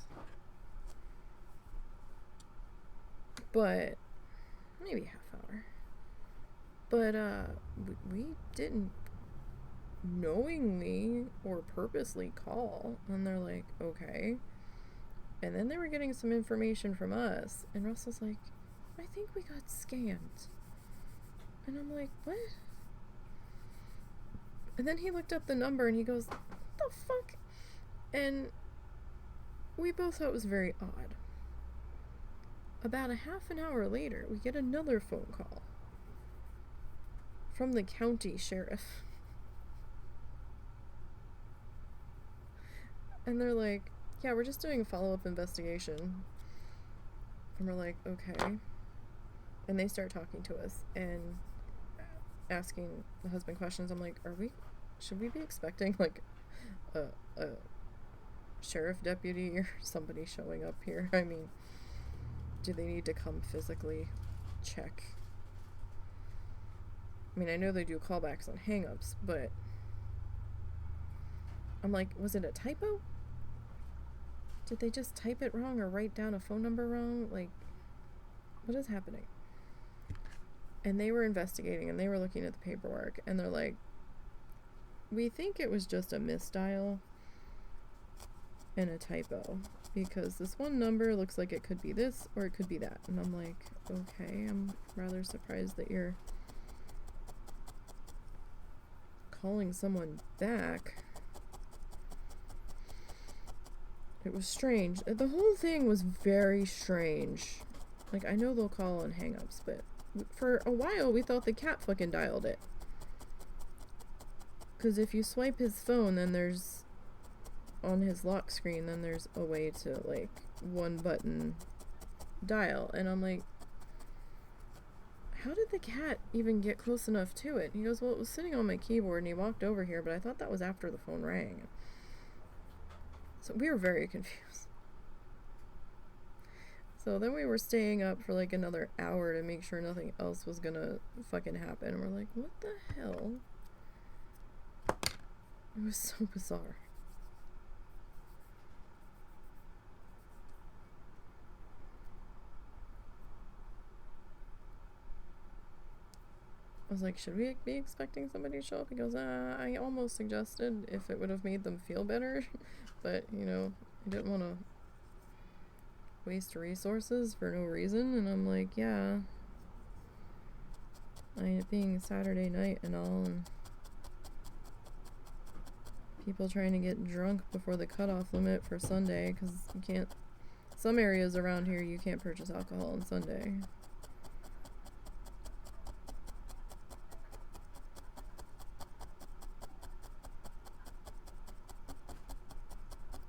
But maybe a half hour. But we didn't knowingly or purposely call. And they're like, okay. And then they were getting some information from us. And Russell's like, I think we got scammed. And I'm like, what? And then he looked up the number and he goes, what the fuck? And we both thought it was very odd. About a half an hour later, we get another phone call from the county sheriff. And they're like, yeah, we're just doing a follow-up investigation. And we're like, okay. And they start talking to us and asking the husband questions. I'm like, should we be expecting like a sheriff deputy or somebody showing up here? I mean, do they need to come physically check? I mean, I know they do callbacks on hang-ups, but I'm like, was it a typo? Did they just type it wrong or write down a phone number wrong? Like, what is happening? And they were investigating and they were looking at the paperwork and they're like, we think it was just a misdial and a typo because this one number looks like it could be this or it could be that. And I'm like, okay, I'm rather surprised that you're calling someone back. It was strange. The whole thing was very strange. Like, I know they'll call on hang-ups, but for a while we thought the cat fucking dialed it. Because if you swipe his phone, then there's, on his lock screen, then there's a way to, like, one button dial. And I'm like, how did the cat even get close enough to it? And he goes, well, it was sitting on my keyboard and he walked over here, but I thought that was after the phone rang. So we were very confused. So then we were staying up for like another hour to make sure nothing else was gonna fucking happen. And we're like, what the hell? It was so bizarre. I was like, should we be expecting somebody to show up? He goes, I almost suggested if it would have made them feel better. But, you know, I didn't want to waste resources for no reason. And I'm like, yeah. It being Saturday night and all, and people trying to get drunk before the cutoff limit for Sunday, because you can't, some areas around here you can't purchase alcohol on Sunday.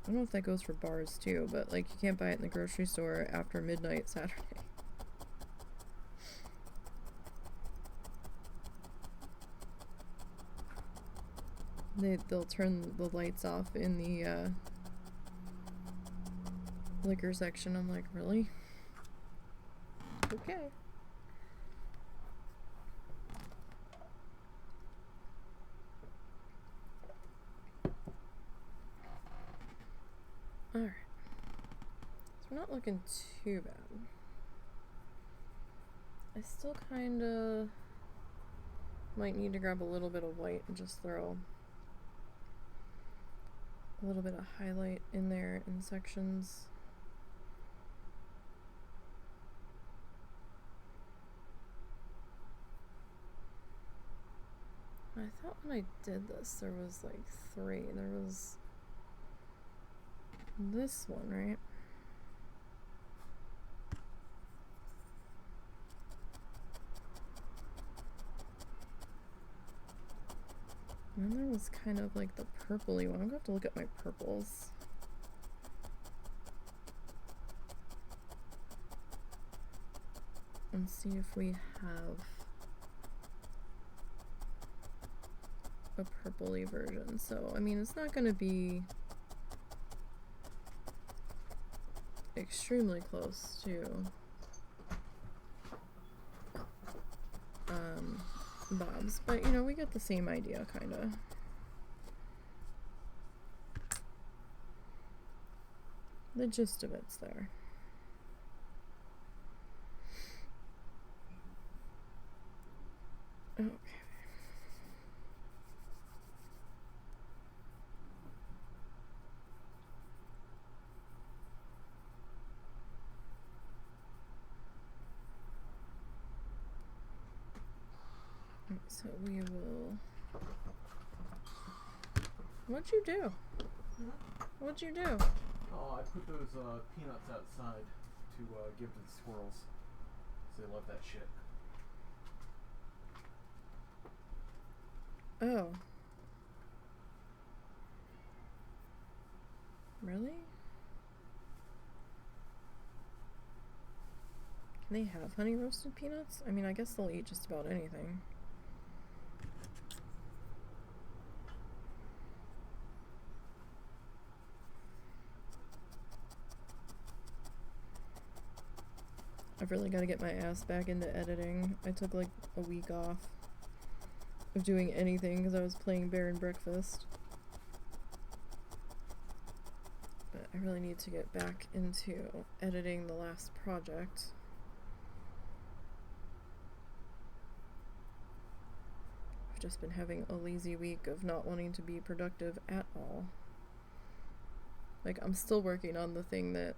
I don't know if that goes for bars too, but like you can't buy it in the grocery store after midnight Saturday. they'll turn the lights off in the liquor section. I'm like, really? Okay. Alright. So we're not looking too bad. I still kinda might need to grab a little bit of white and just throw a little bit of highlight in there in sections. I thought when I did this there was like 3. There was this one, right? And then there was kind of like the purpley one. I'm gonna have to look at my purples. And see if we have a purpley version. So, I mean, it's not gonna be extremely close to Bob's, but you know, we get the same idea, kinda. The gist of it's there. Okay. So we will... What'd you do? What'd you do?
Oh, I put those peanuts outside to give to the squirrels. So they love that shit.
Oh. Really? Can they have honey roasted peanuts? I mean, I guess they'll eat just about anything. I've really got to get my ass back into editing. I took like a week off of doing anything because I was playing Bear and Breakfast. But I really need to get back into editing the last project. I've just been having a lazy week of not wanting to be productive at all. Like, I'm still working on the thing that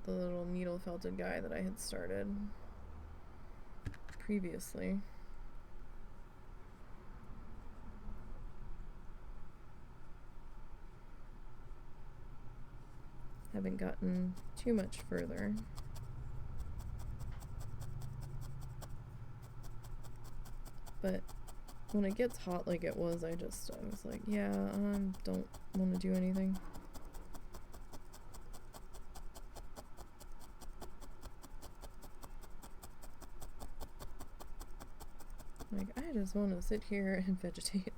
the little needle felted guy that I had started previously. Haven't gotten too much further. But when it gets hot like it was, I was like, yeah, don't want to do anything. Like, I just want to sit here and vegetate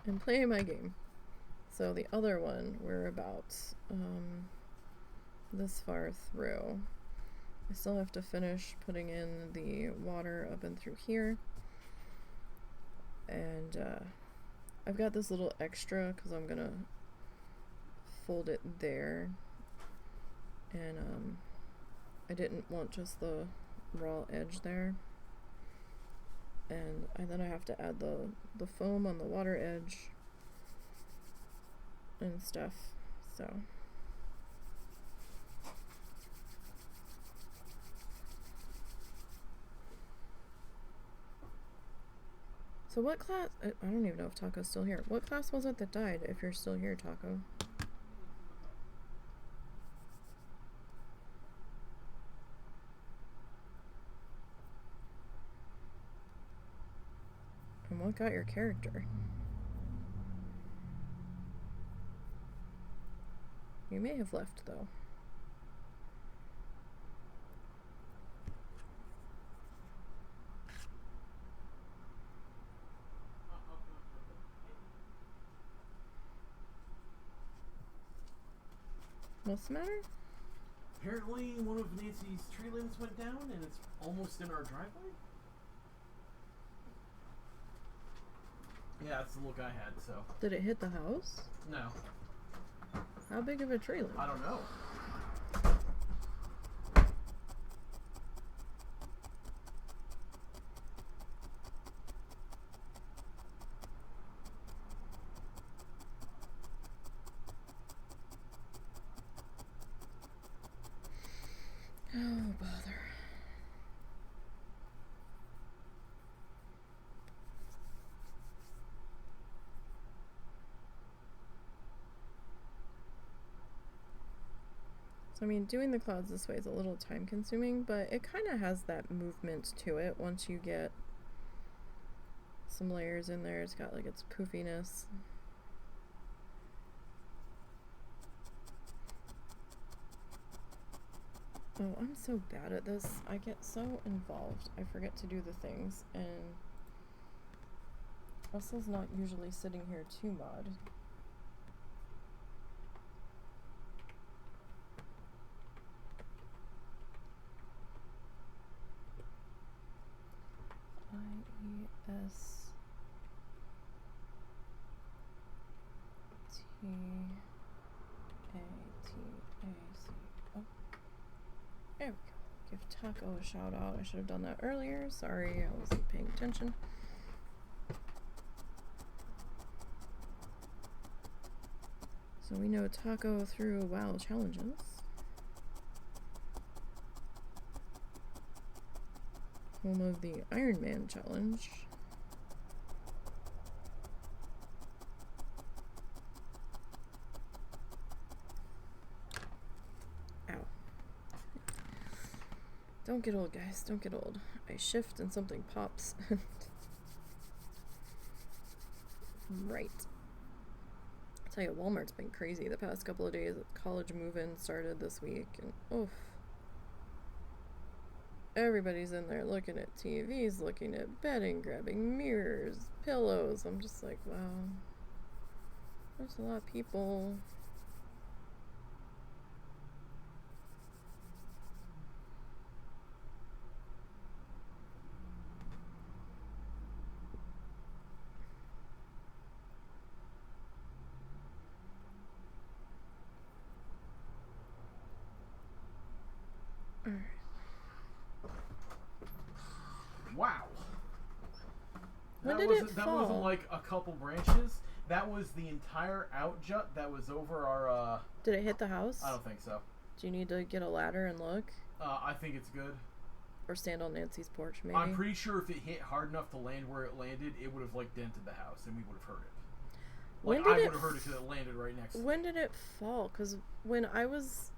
and play my game. So the other one, we're about this far through. I still have to finish putting in the water up and through here. And I've got this little extra because I'm gonna fold it there. And I didn't want just the raw edge there. And then I have to add the foam on the water edge and stuff, so. So what class, I don't even know if Taco's still here. What class was it that died, if you're still here, Taco? And what got your character? You may have left, though. What's the matter?
Apparently, one of Nancy's tree limbs went down, and it's almost in our driveway. Yeah, that's the look I had, so.
Did it hit the house?
No.
How big of a tree limb?
I don't know.
Oh, bother. So, I mean, doing the clouds this way is a little time consuming, but it kind of has that movement to it once you get some layers in there. It's got like its poofiness. Oh, I'm so bad at this. I get so involved. I forget to do the things, and Russell's not usually sitting here to mod. IESTATAC. Oh. There we go. Give Taco a shout out. I should have done that earlier. Sorry, I wasn't paying attention. So we know Taco through WoW challenges. Home of the Iron Man challenge. Ow. Don't get old, guys. Don't get old. I shift and something pops. Right. I'll tell you, Walmart's been crazy the past couple of days. College move-in started this week, and oof. Everybody's in there looking at TVs, looking at bedding, grabbing mirrors, pillows. I'm just like, wow. There's a lot of people. Alright.
Wow.
When did it fall?
That wasn't like a couple branches. That was the entire out jut that was over our,
Did it hit the house?
I don't think so.
Do you need to get a ladder and look?
I think it's good.
Or stand on Nancy's porch, maybe?
I'm pretty sure if it hit hard enough to land where it landed, it would have, like, dented the house, and we would have heard it. Like, I would have heard it because it landed right next to it.
When did it fall? Because when I was...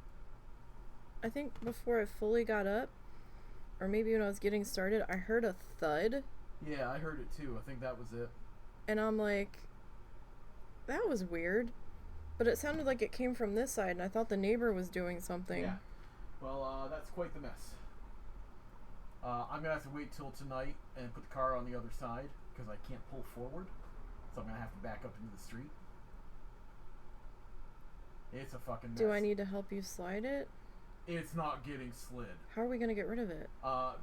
I think before I fully got up, or maybe when I was getting started, I heard a thud.
Yeah, I heard it too. I think that was it.
And I'm like, that was weird. But it sounded like it came from this side, and I thought the neighbor was doing something.
Yeah. Well, that's quite the mess. I'm going to have to wait till tonight and put the car on the other side, because I can't pull forward. So I'm going to have to back up into the street. It's a fucking mess.
Do I need to help you slide it?
It's not getting slid.
How are we going to get rid of it?
Her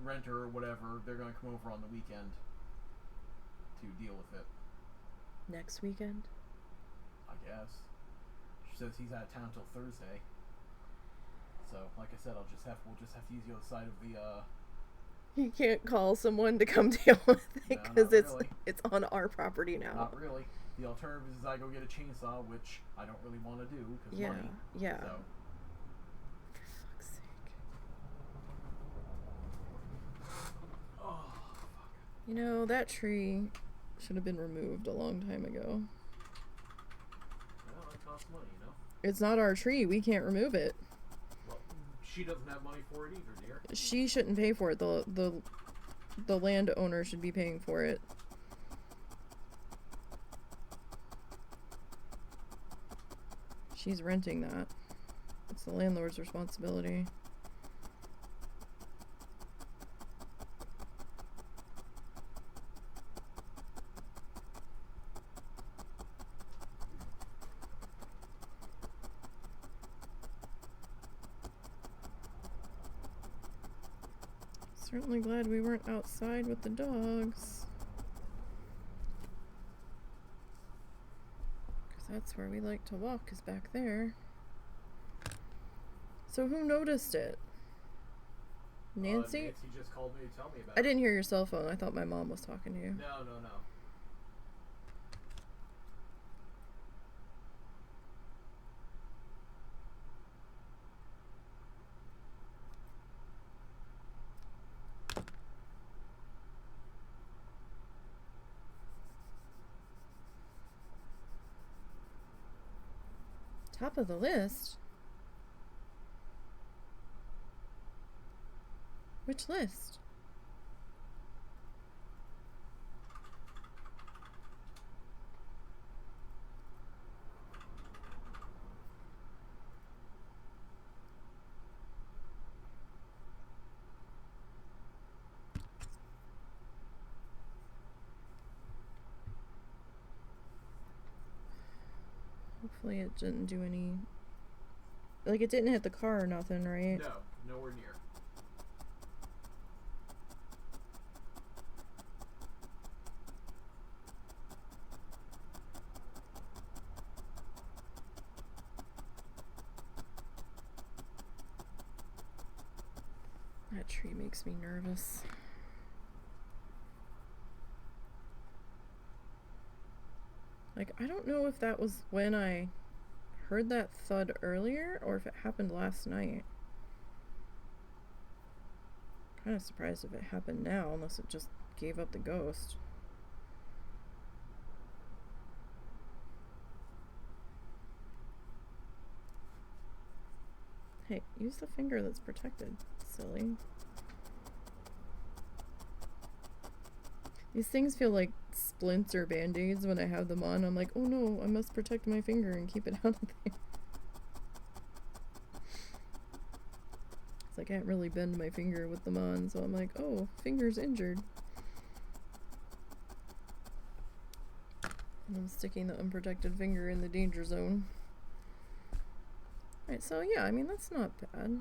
renter or whatever, they're going to come over on the weekend to deal with it.
Next weekend?
I guess. She says he's out of town till Thursday. So, like I said, we'll just have to use the other side of the,
You can't call someone to come deal with it because
really.
it's on our property now.
Not really. The alternative is I go get a chainsaw, which I don't really want to do because money.
Yeah.
So.
For fuck's sake.
Oh, fuck.
You know, that tree should have been removed a long time ago.
Well, it costs money, you know?
It's not our tree. We can't remove it.
Well, she doesn't have money for it either, dear.
She shouldn't pay for it. The landowner should be paying for it. She's renting that. It's the landlord's responsibility. Certainly glad we weren't outside with the dogs. Because that's where we like to walk, is back there. So who noticed it? Nancy?
Nancy just called me to tell me about
I
it.
didn't hear your cell phone. I thought my mom was talking to you.
No.
Top of the list? Which list? Hopefully it didn't do any... Like, it didn't hit the car or nothing, right?
No, nowhere near.
That tree makes me nervous. Like, I don't know if that was when I heard that thud earlier or if it happened last night. Kind of surprised if it happened now, unless it just gave up the ghost. Hey, use the finger that's protected, silly. These things feel like splints or band-aids when I have them on. I'm like, oh no, I must protect my finger and keep it out of there. I can't really bend my finger with them on, so I'm like, oh, finger's injured. And I'm sticking the unprotected finger in the danger zone. Alright, so yeah, I mean, that's not bad.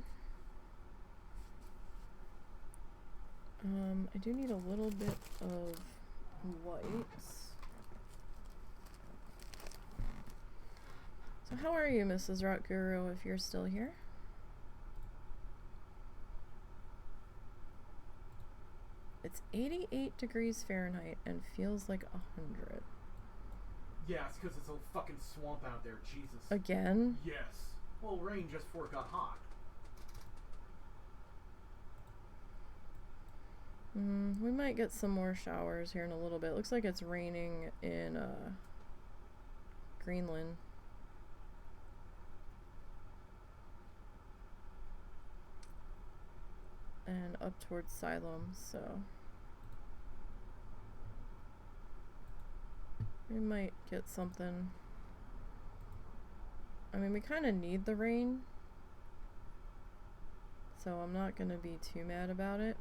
I do need a little bit of whites. So how are you, Mrs. Rock Guru, if you're still here? It's 88 degrees Fahrenheit and feels like 100.
Yeah, it's because it's a fucking swamp out there, Jesus.
Again?
Yes. Well, rain just before it got hot.
We might get some more showers here in a little bit. Looks like it's raining in Greenland. And up towards Siloam, so we might get something. I mean, we kind of need the rain, so I'm not gonna be too mad about it.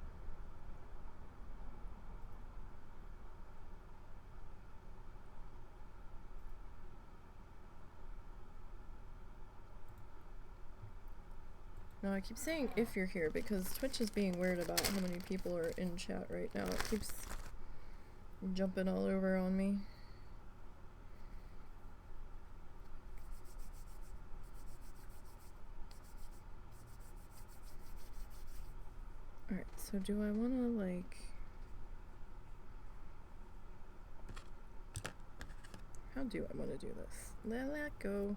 No, I keep saying if you're here because Twitch is being weird about how many people are in chat right now. It keeps jumping all over on me. Alright, so do I want to, like... How do I want to do this? Let that go.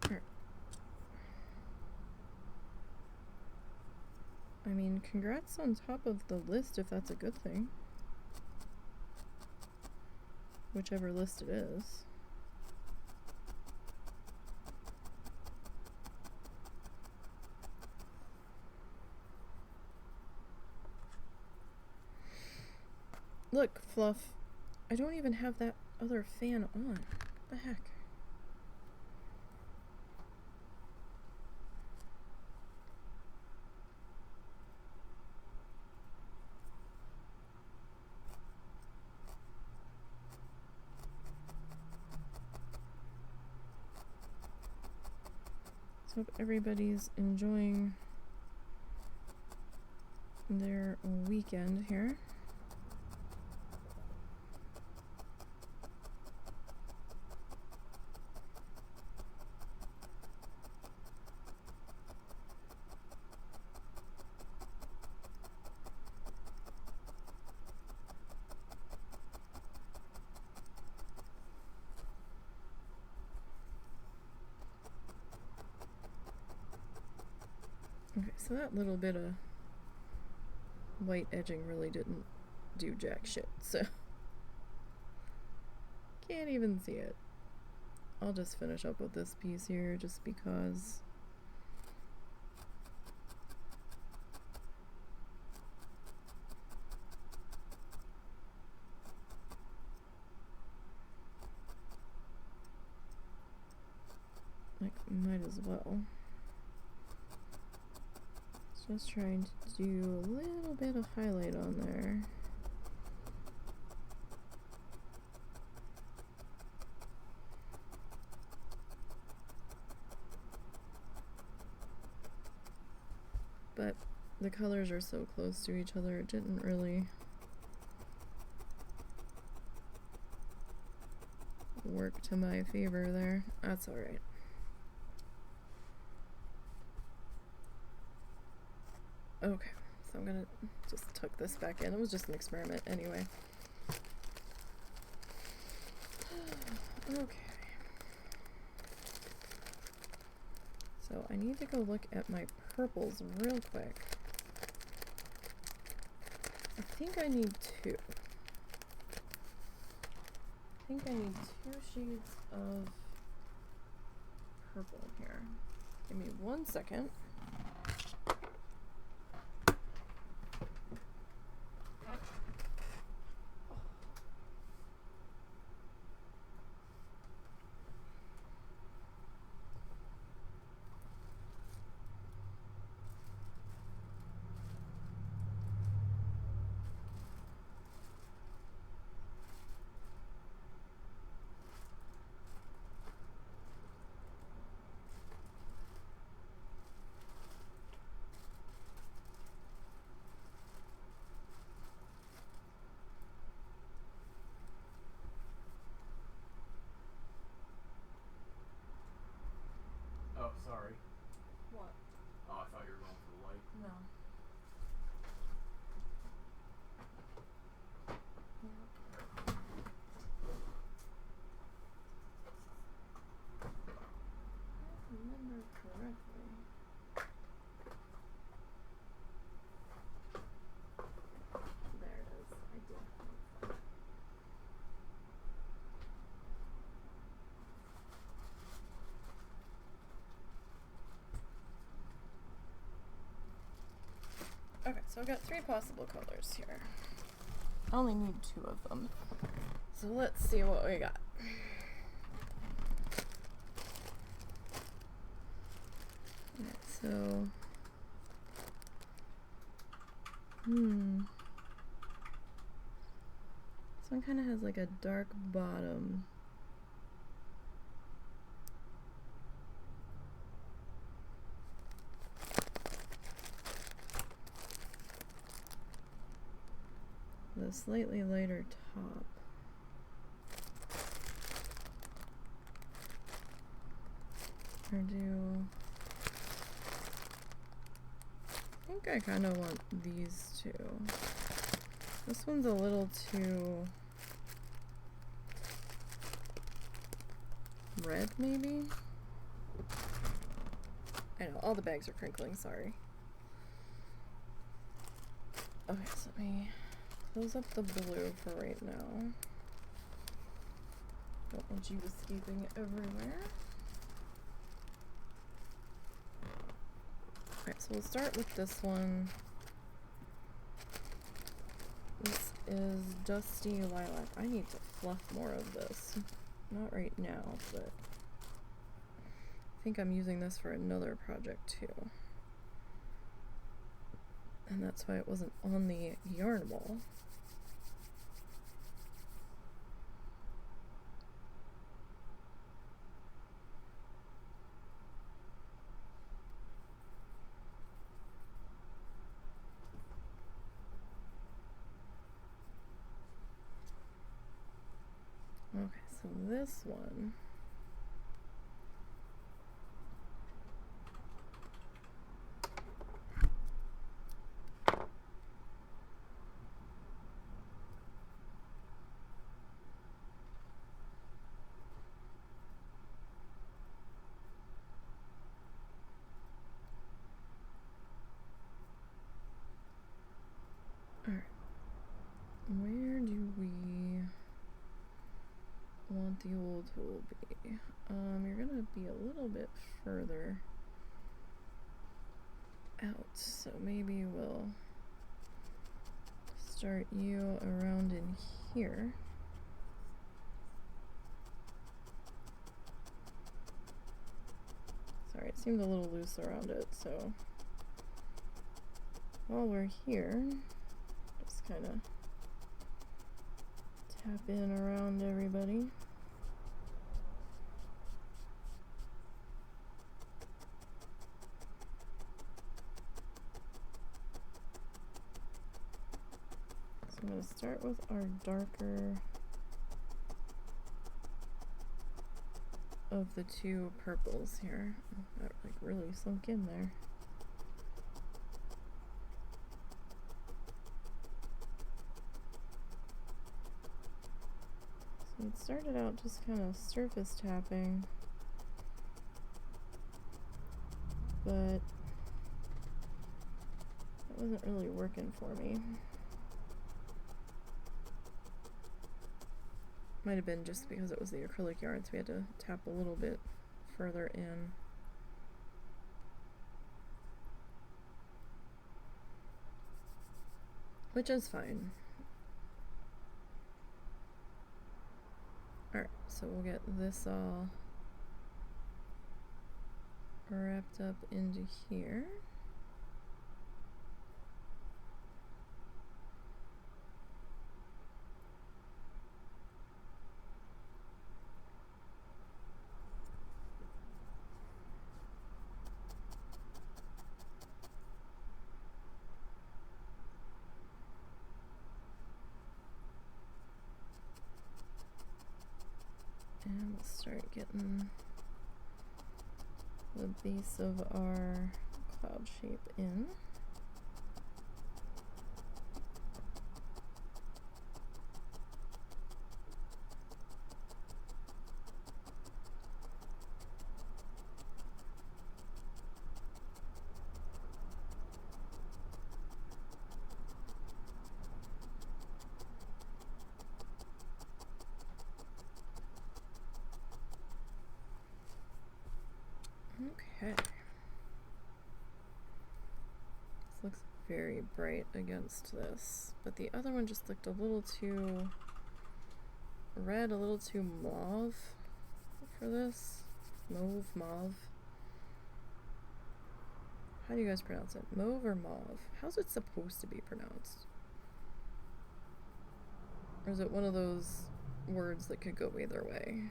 Alright. I mean, congrats on top of the list if that's a good thing. Whichever list it is. Look, Fluff. I don't even have that other fan on. What the heck? So hope everybody's enjoying their weekend here. Okay, so that little bit of white edging really didn't do jack shit, so can't even see it. I'll just finish up with this piece here just because like might as well. Just trying to do a little bit of highlight on there. But the colors are so close to each other, it didn't really work to my favor there. That's alright. Okay, so I'm gonna just tuck this back in. It was just an experiment anyway. Okay. So I need to go look at my purples real quick. I think I need two. I think I need 2 shades of purple here. Give me 1 second.
Oh, sorry.
What?
Oh, I thought you were going for the light.
No. If I remember correctly. There it is. I did. Okay, so I've got 3 possible colors here. I only need 2 of them. So let's see what we got. Alright, so this one kind of has like a dark bottom. With a slightly lighter top. Or do... I think I kind of want these 2. This one's a little too red, maybe? I know, all the bags are crinkling, sorry. Okay, so let me close up the blue for right now. Don't want you escaping everywhere. Alright, so we'll start with this one. This is Dusty Lilac. I need to fluff more of this. Not right now, but I think I'm using this for another project too. And that's why it wasn't on the yarn wall. Okay, so this one. Alright. Where do we want the old hole be? You're gonna be a little bit further out, so maybe we'll start you around in here. Sorry, it seemed a little loose around it, so while we're here, just kind of tap in around everybody. So I'm going to start with our darker of the two purples here. That like really sunk in there. So it started out just kind of surface tapping, but that wasn't really working for me. Might have been just because it was the acrylic yarn, so we had to tap a little bit further in. Which is fine. Alright, so we'll get this all wrapped up into here. And we'll start getting the base of our cloud shape in. Okay. This looks very bright against this, but the other one just looked a little too red, a little too mauve for this. Mauve. How do you guys pronounce it? Mauve or mauve? How's it supposed to be pronounced? Or is it one of those words that could go either way?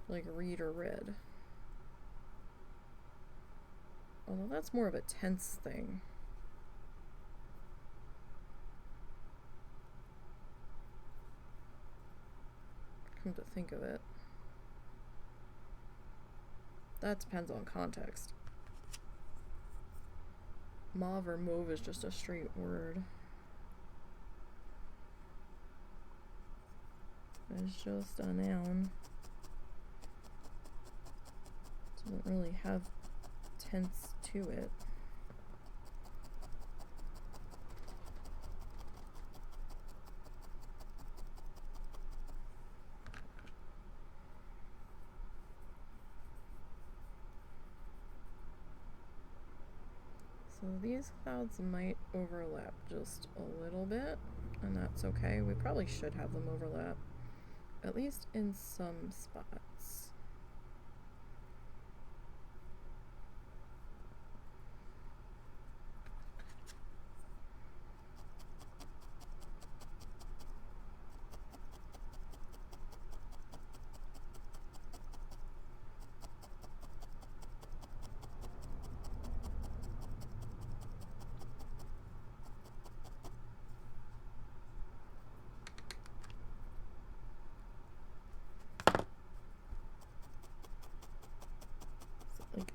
Like read or red. Although that's more of a tense thing. Come to think of it. That depends on context. Mauve or mauve is just a straight word. It's just a noun. Doesn't really have tense to it. So these clouds might overlap just a little bit, and that's okay. We probably should have them overlap, at least in some spots.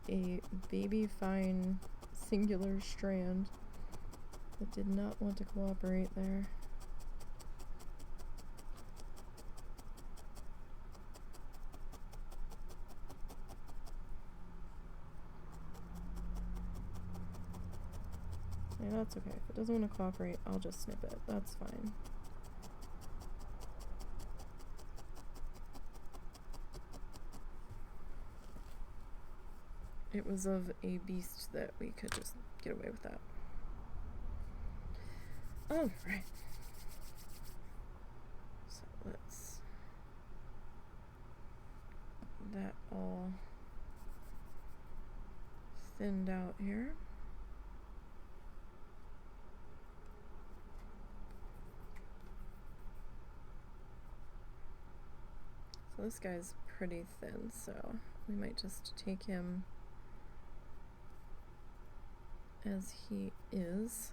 a baby fine singular strand that did not want to cooperate there. Yeah, that's okay. If it doesn't want to cooperate, I'll just snip it. That's fine. It was of a beast that we could just get away with that. All right. So let's that all thinned out here. So this guy's pretty thin, so we might just take him as he is.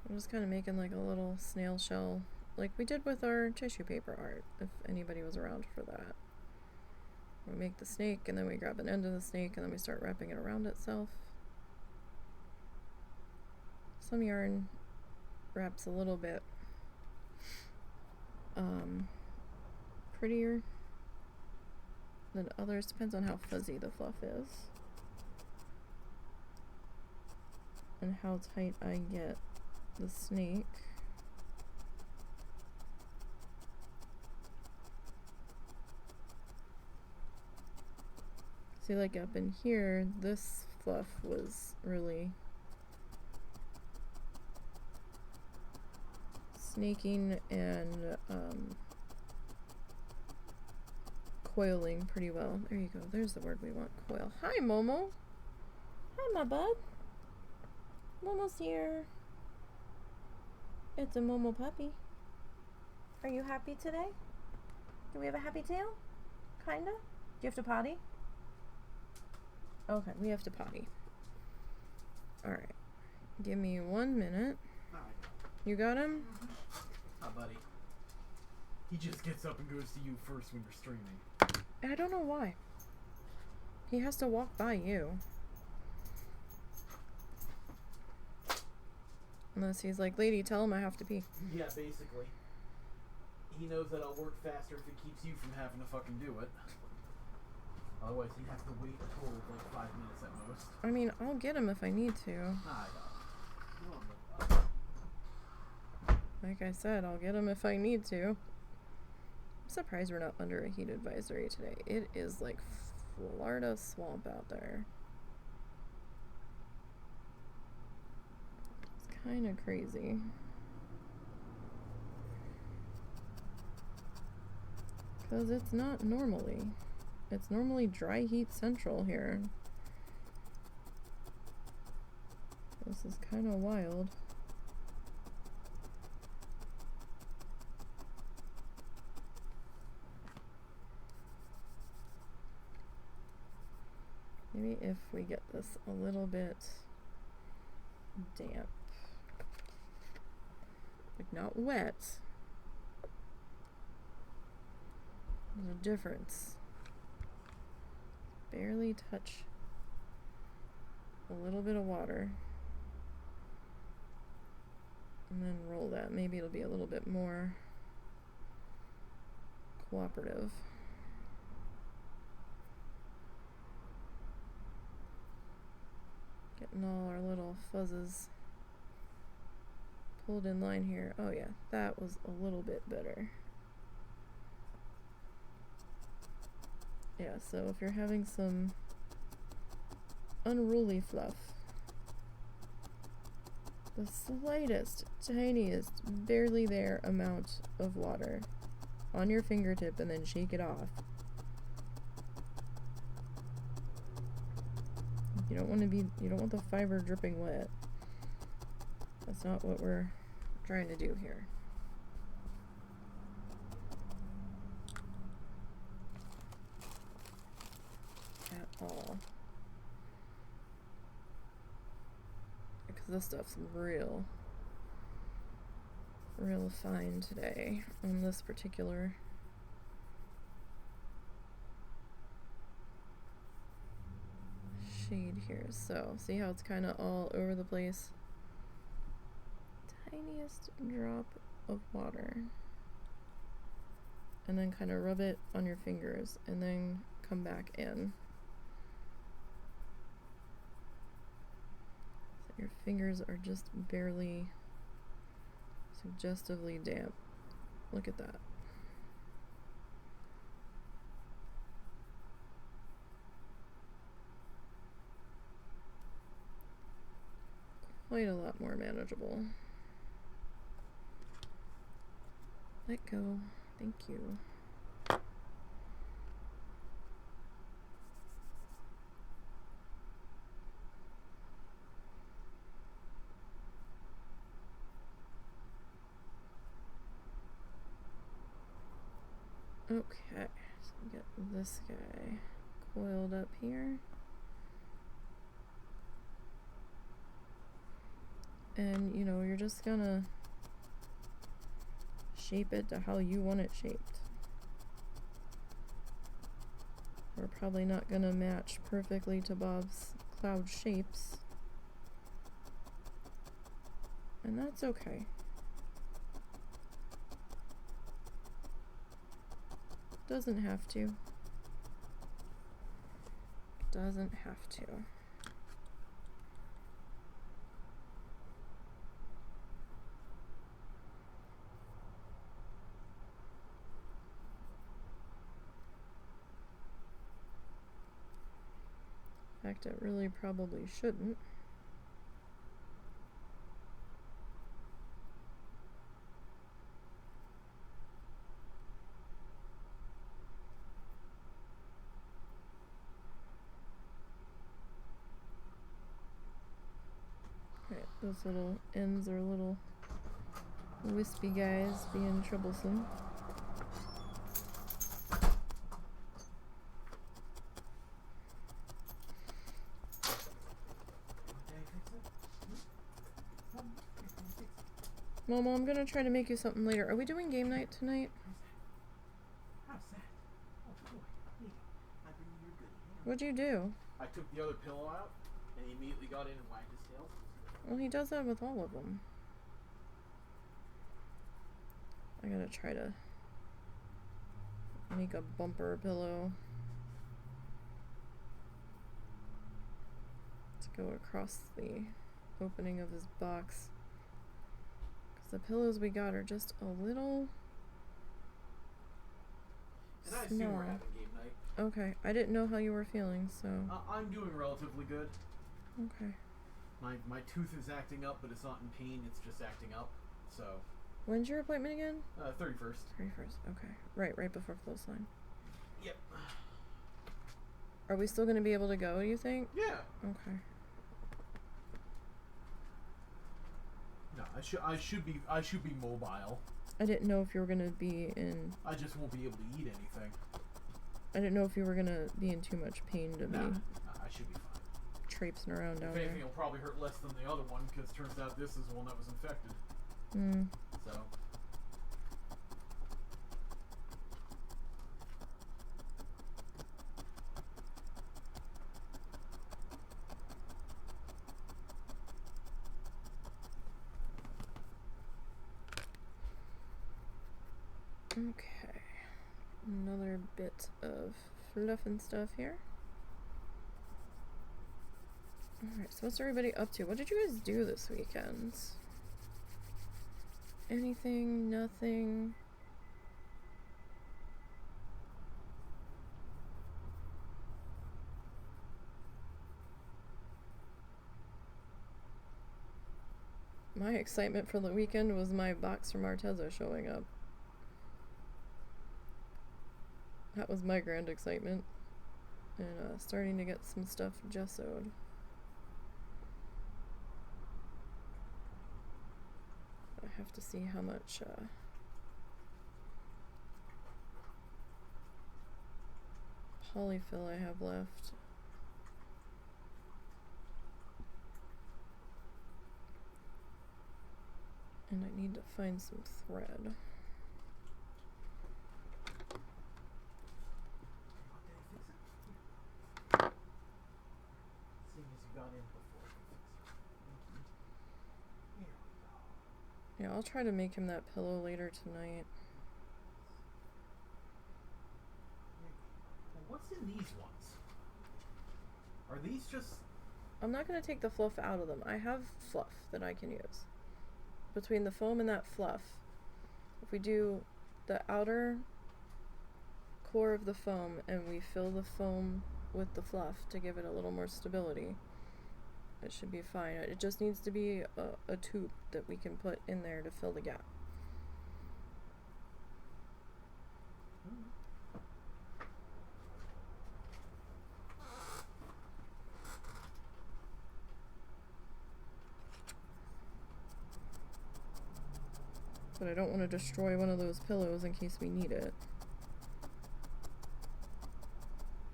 I'm just kind of making like a little snail shell, like we did with our tissue paper art, if anybody was around for that. We make the snake, and then we grab an end of the snake, and then we start wrapping it around itself. Some yarn wraps a little bit prettier than others. Depends on how fuzzy the fluff is and how tight I get the snake. See, like up in here, this fluff was really snaking and coiling pretty well. There you go. There's the word we want. Coil. Hi, Momo. Hi, my bud. Momo's here. It's a Momo puppy. Are you happy today? Do we have a happy tail? Kinda? Do you have to potty? Okay, we have to potty. Alright. Give me 1 minute. You got him?
Mm-hmm. Hi, buddy. He just gets up and goes to you first when you're streaming.
I don't know why. He has to walk by you. Unless he's like, lady, tell him I have to pee.
Yeah, basically. He knows that I'll work faster if it keeps you from having to fucking do it. Otherwise, he'd have to wait a total of like 5 minutes at most.
I mean, I'll get him if I need to. Like I said, I'll get him if I need to. I'm surprised we're not under a heat advisory today. It is like Florida swamp out there. It's kind of crazy. Because it's not normally. It's normally dry heat central here. This is kind of wild. Maybe if we get this a little bit damp. Like not wet. There's a difference. Barely touch a little bit of water. And then roll that. Maybe it'll be a little bit more cooperative. Getting all our little fuzzes pulled in line here. Oh yeah, that was a little bit better. Yeah, so if you're having some unruly fluff, the slightest, tiniest, barely there amount of water on your fingertip and then shake it off. You don't want the fiber dripping wet. That's not what we're trying to do here. At all. Because this stuff's real fine today on this particular shade here. So, see how it's kind of all over the place? Tiniest drop of water. And then kind of rub it on your fingers and then come back in. So your fingers are just barely suggestively damp. Look at that. Quite a lot more manageable. Let go. Thank you. Okay, so get this guy coiled up here. And, you know, you're just gonna shape it to how you want it shaped. We're probably not gonna match perfectly to Bob's cloud shapes. And that's okay. Doesn't have to. Doesn't have to. In fact, it really probably shouldn't. Alright, those little ends are little wispy guys being troublesome. Momo, I'm gonna try to make you something later. Are we doing game night tonight?
How's that? Oh boy. Hey, I bring you your goodie.
What'd you do?
I took the other pillow out, and he immediately got in and wagged his tail.
Well, he does that with all of them. I gotta try to make a bumper pillow to go across the opening of his box. The pillows we got are just a little
And I assume
small.
we're having game night.
Okay, I didn't know how you were feeling, so
I'm doing relatively good.
okay.
My tooth is acting up, but it's not in pain. It's just acting up. So.
When's your appointment again?
31st.
31st. Okay, right before clothesline.
Yep.
Are we still gonna be able to go? You think?
Yeah.
Okay.
No, I should be mobile.
I didn't know if you were gonna be in.
I just won't be able to eat anything.
I didn't know if you were gonna be in too much pain to be
I should be fine.
traipsing around down
If
there.
anything, it'll probably hurt less than the other one, because it turns out this is the one that was infected.
Hmm.
So.
Okay. Another bit of fluff and stuff here. Alright, so what's everybody up to? What did you guys do this weekend? Anything? Nothing? My excitement for the weekend was my box from Arteza showing up. That was my grand excitement. And starting to get some stuff gessoed. I have to see how much polyfill I have left. And I need to find some thread. I'll try to make him that pillow later tonight.
What's in these ones? Are these just...
I'm not going to take the fluff out of them. I have fluff that I can use. Between the foam and that fluff, if we do the outer core of the foam and we fill the foam with the fluff to give it a little more stability, it should be fine. It just needs to be a tube that we can put in there to fill the gap. But I don't want to destroy one of those pillows in case we need it.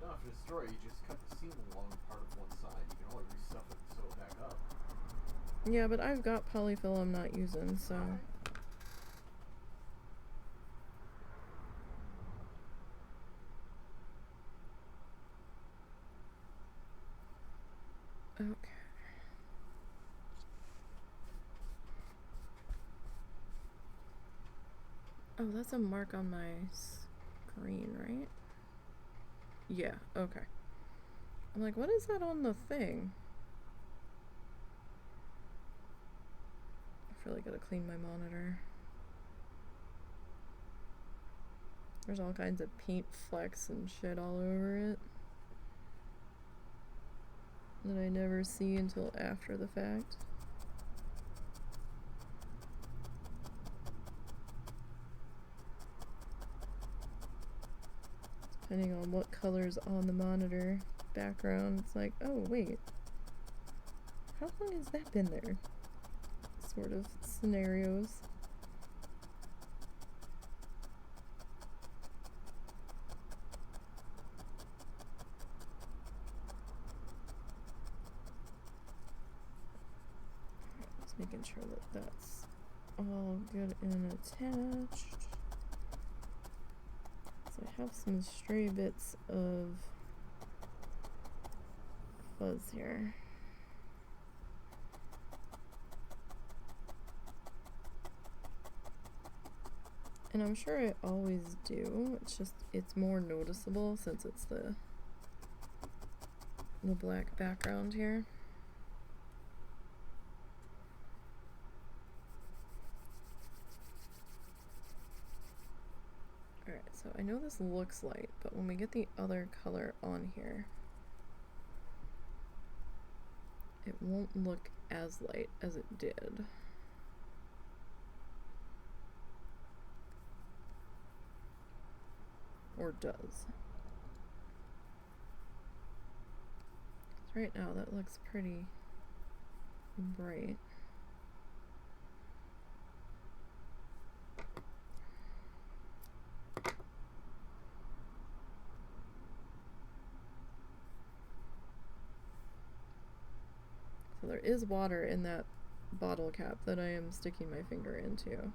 You don't have to destroy it, you just cut the seam along part of one side. You can always restuff it and sew it back up.
Yeah, but I've got polyfill I'm not using, so... Okay. Oh, that's a mark on my screen, right? Yeah, okay. I'm like, what is that on the thing? I really gotta clean my monitor. There's all kinds of paint flecks and shit all over it that I never see until after the fact. Depending on what color's on the monitor background, it's like, oh wait, how long has that been there? Sort of scenarios. Just making sure that that's all good and attached. So I have some stray bits of fuzz here. And I'm sure I always do, it's just, it's more noticeable since it's the black background here. Alright, so I know this looks light, but when we get the other color on here, it won't look as light as it did. Or does. Right now that looks pretty bright. So there is water in that bottle cap that I am sticking my finger into.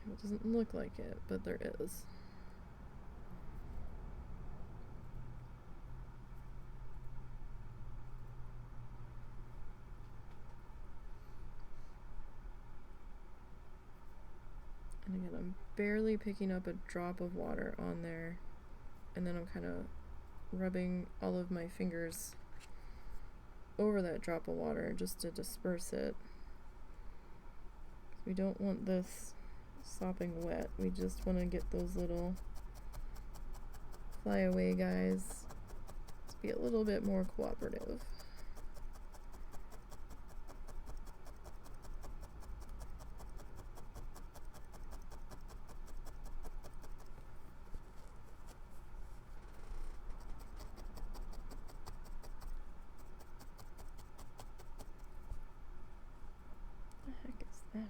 It doesn't look like it, but there is. And again, I'm barely picking up a drop of water on there, and then I'm kind of rubbing all of my fingers over that drop of water just to disperse it. We don't want this sopping wet. We just want to get those little flyaway guys to be a little bit more cooperative. What the heck is that?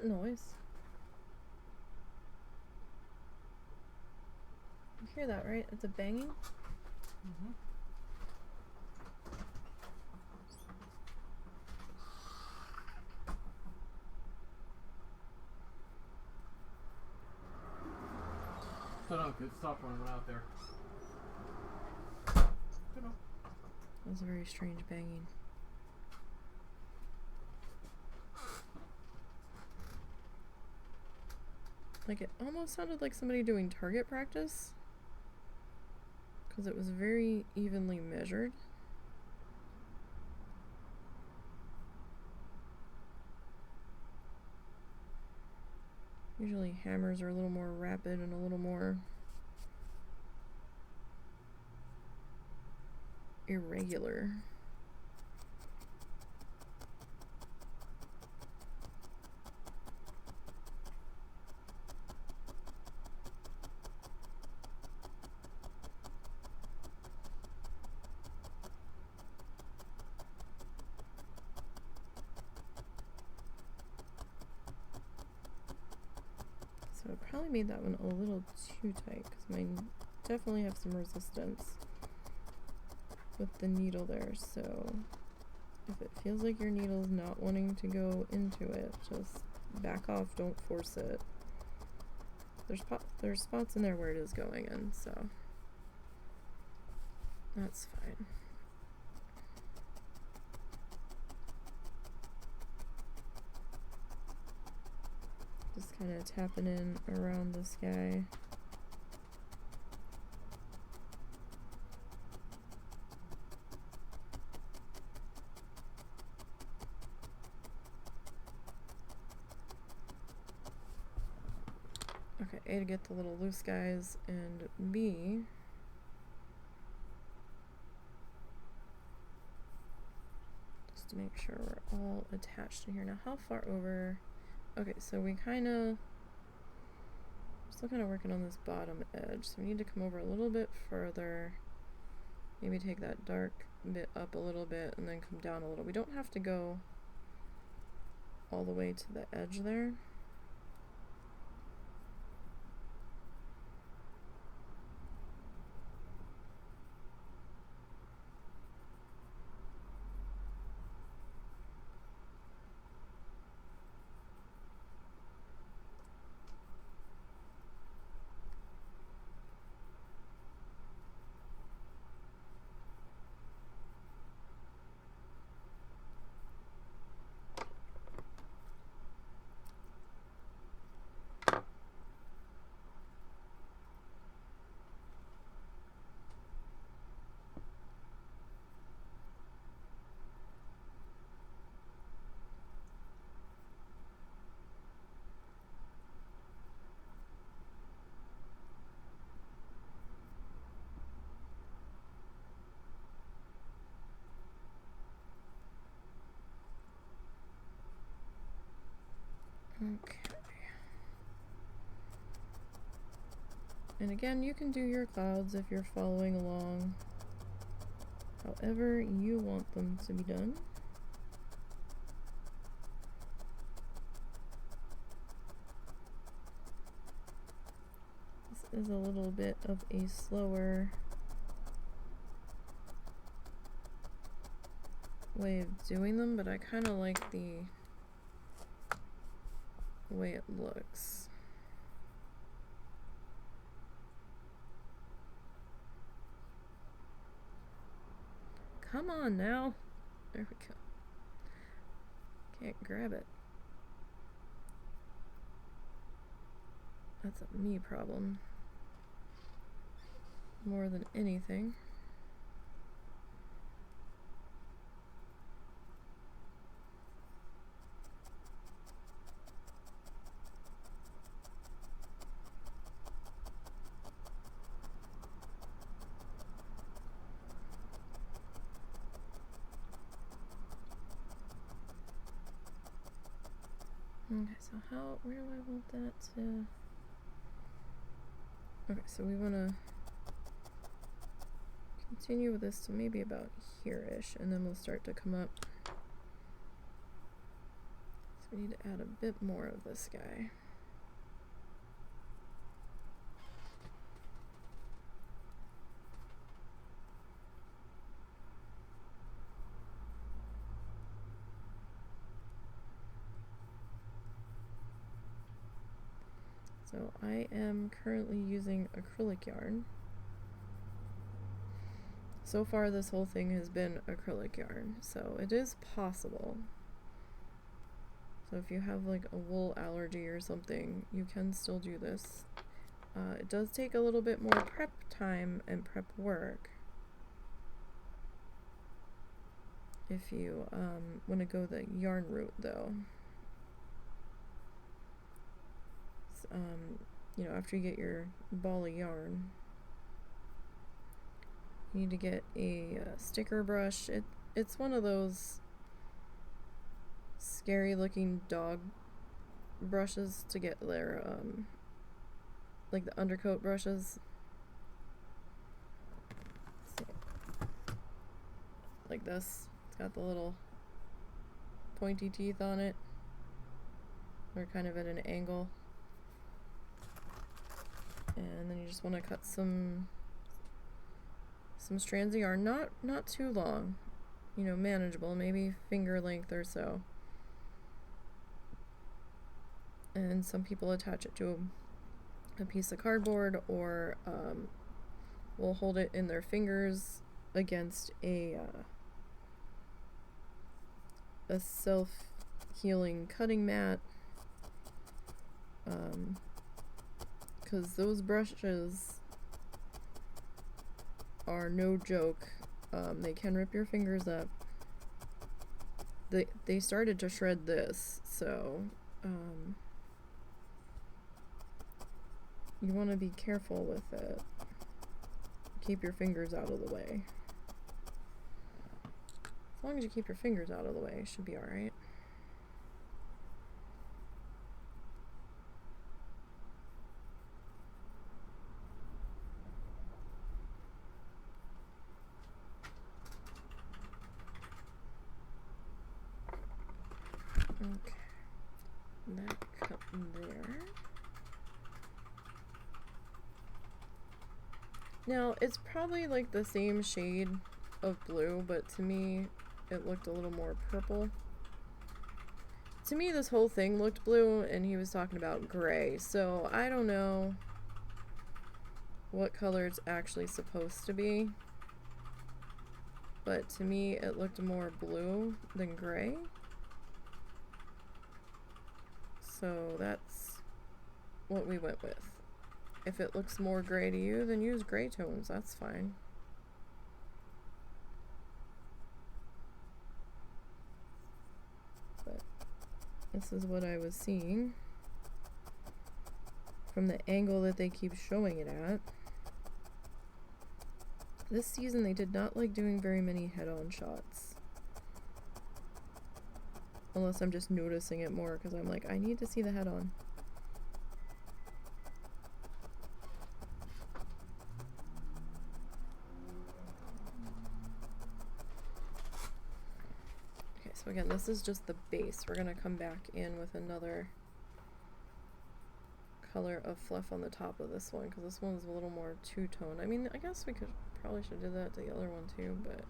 that noise? You hear that, right? It's a banging?
Mm-hmm. Don't know, it stopped when I went out there. Don't know.
That was a very strange banging. Like, it almost sounded like somebody doing target practice, because it was very evenly measured. Usually hammers are a little more rapid and a little more irregular. So I probably made that one a little too tight, because mine definitely have some resistance with the needle there. So if it feels like your needle's not wanting to go into it, just back off, don't force it. There's spots in there where it is going in, so that's fine. Just kind of tapping in around this guy. Okay, A, to get the little loose guys, and B, just to make sure we're all attached in here. Now, how far over? Okay, so we kind of, still kind of working on this bottom edge, so we need to come over a little bit further, maybe take that dark bit up a little bit, and then come down a little. We don't have to go all the way to the edge there. Okay. And again, you can do your clouds if you're following along however you want them to be done. This is a little bit of a slower way of doing them, but I kind of like the way it looks. Come on now. There we go. Can't grab it. That's a me problem more than anything. Okay, so where do I want that to? Okay, so we want to continue with this to maybe about here-ish, and then we'll start to come up. So We need to add a bit more of this guy. So I am currently using acrylic yarn. So far this whole thing has been acrylic yarn, so it is possible. So if you have like a wool allergy or something, you can still do this. It does take a little bit more prep time and prep work if you want to go the yarn route though. You know, after you get your ball of yarn, you need to get a sticker brush. It's one of those scary looking dog brushes to get their like the undercoat brushes. Like this. It's got the little pointy teeth on it. They're kind of at an angle. And then you just want to cut some strands of yarn, not too long, you know, manageable, maybe finger length or so. And some people attach it to a piece of cardboard, or will hold it in their fingers against a self-healing cutting mat. Because those brushes are no joke. They can rip your fingers up. They started to shred this, so you want to be careful with it. Keep your fingers out of the way. As long as you keep your fingers out of the way, it should be alright. Okay, that cut there. Now, it's probably like the same shade of blue, but to me, it looked a little more purple. To me, this whole thing looked blue, and he was talking about gray, so I don't know what color it's actually supposed to be. But to me, it looked more blue than gray. So that's what we went with. If it looks more gray to you, then use gray tones. That's fine. But this is what I was seeing from the angle that they keep showing it at. This season they did not like doing very many head-on shots. Unless I'm just noticing it more because I'm like, I need to see the head-on. Okay, so again, this is just the base. We're gonna come back in with another color of fluff on the top of this one because this one's a little more two-tone. I mean, I guess we probably should do that to the other one too, but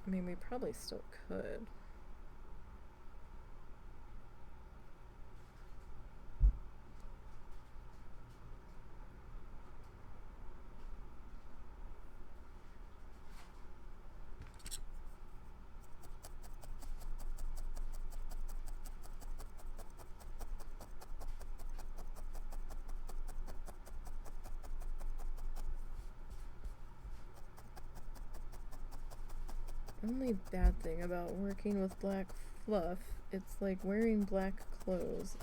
I mean, we probably still could. Only bad thing about working with black fluff, it's like wearing black clothes.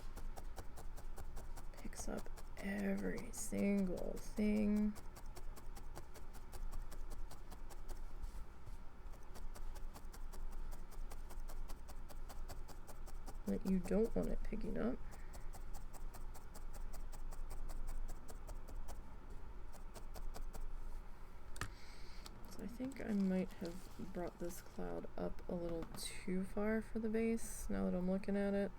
Picks up every single thing. That you don't want it picking up. think I might have brought this cloud up a little too far for the base now that I'm looking at it.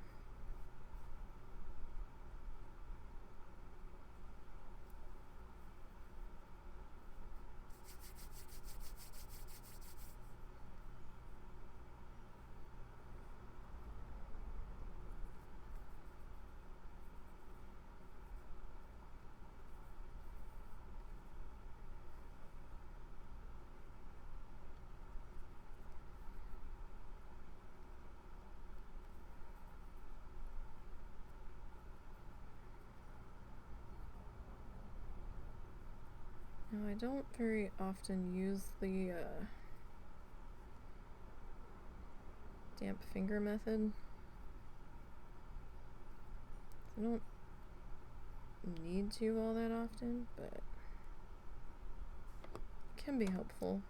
Now, I don't very often use the damp finger method. I don't need to all that often, but it can be helpful.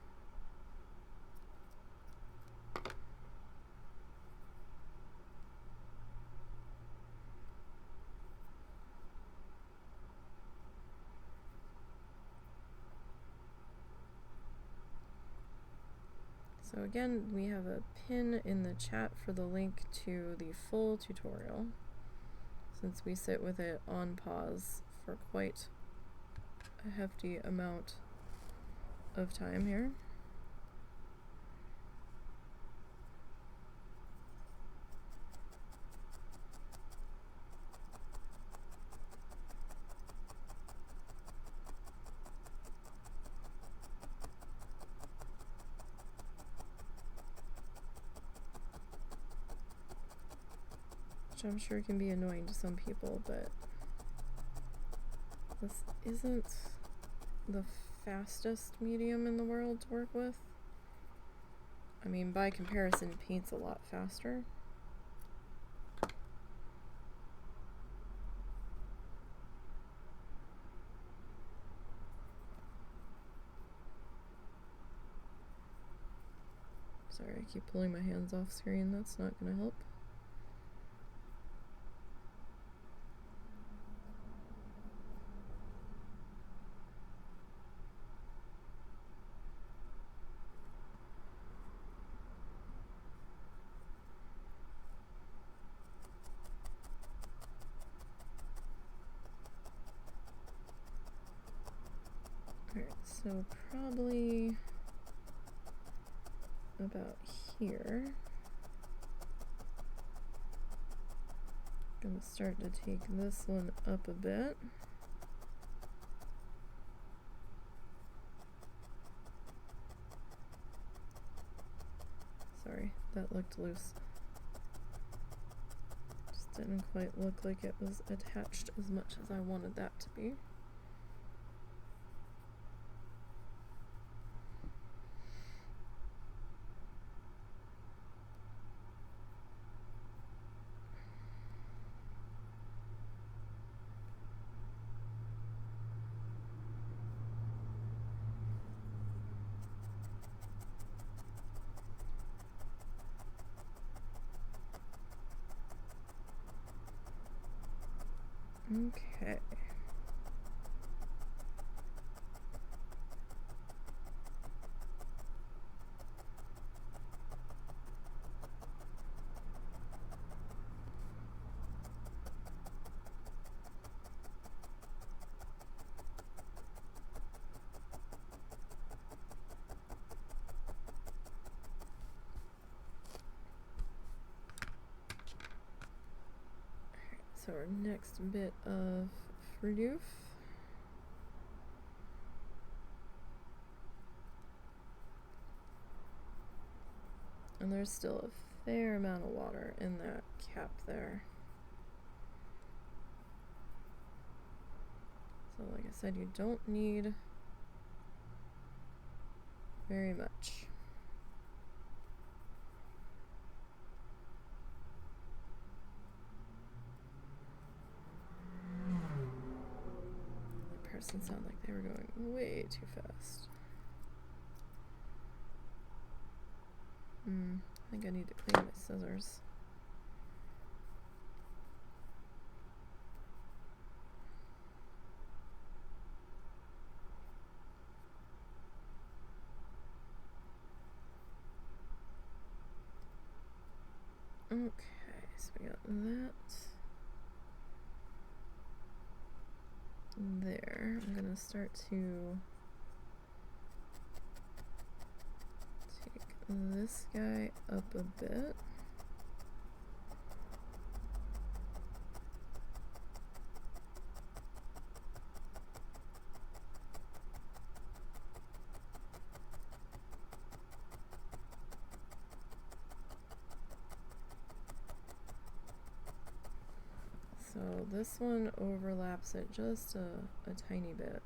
So again, we have a pin in the chat for the link to the full tutorial, since we sit with it on pause for quite a hefty amount of time here. Which I'm sure can be annoying to some people, but this isn't the fastest medium in the world to work with. I mean, by comparison, paint's a lot faster. Sorry, I keep pulling my hands off screen. That's not going to help. Alright, so probably about here. Gonna start to take this one up a bit. Sorry, that looked loose. Just didn't quite look like it was attached as much as I wanted that to be. Okay. So our next bit of Fridoof. And there's still a fair amount of water in that cap there. So like I said, you don't need very much. That person sounded like they were going way too fast. I think I need to clean my scissors. Okay, so we got that. There. I'm gonna start to take this guy up a bit. So this one overlaps it just a tiny bit.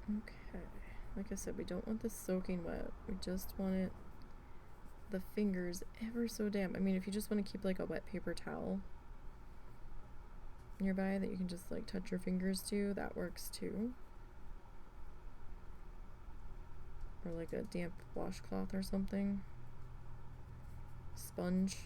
Okay, like I said, we don't want this soaking wet. We just want it, the fingers ever so damp. I mean, if you just want to keep like a wet paper towel nearby that you can just like touch your fingers to, that works too. Or like a damp washcloth or something. Sponge.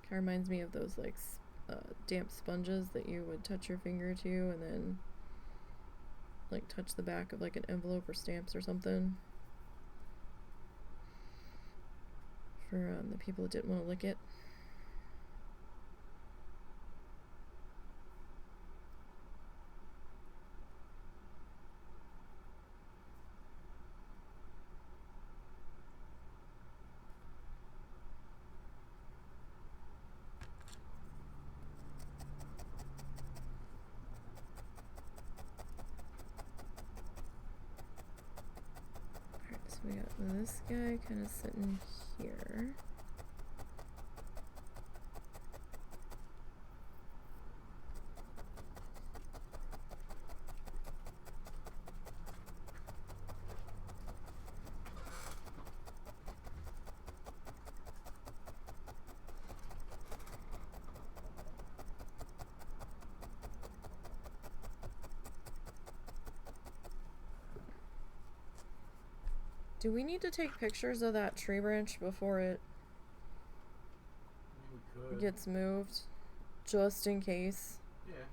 Kind of reminds me of those like damp sponges that you would touch your finger to and then like touch the back of like an envelope or stamps or something. For the people that didn't want to lick it. We got this guy kind of sitting here. Do we need to take pictures of that tree branch before it gets moved? Just in case?
Yeah.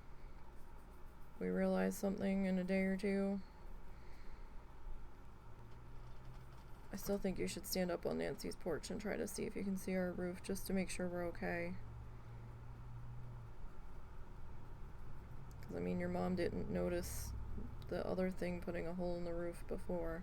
We realize something in a day or two? I still think you should stand up on Nancy's porch and try to see if you can see our roof just to make sure we're okay. Because, I mean, your mom didn't notice the other thing putting a hole in the roof before.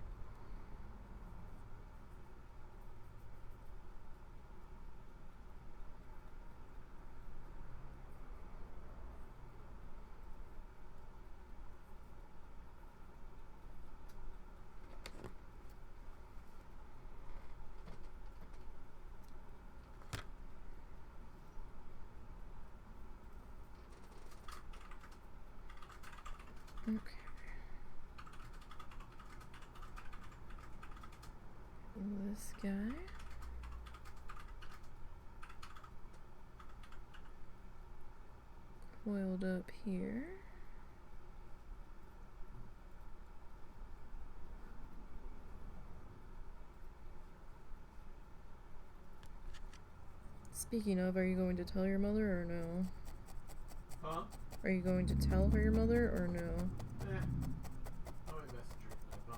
Okay. This guy. Coiled up here. Speaking of, are you going to tell your mother or no?
Huh?
Are you going to tell her your mother or no?
I'll message her tonight,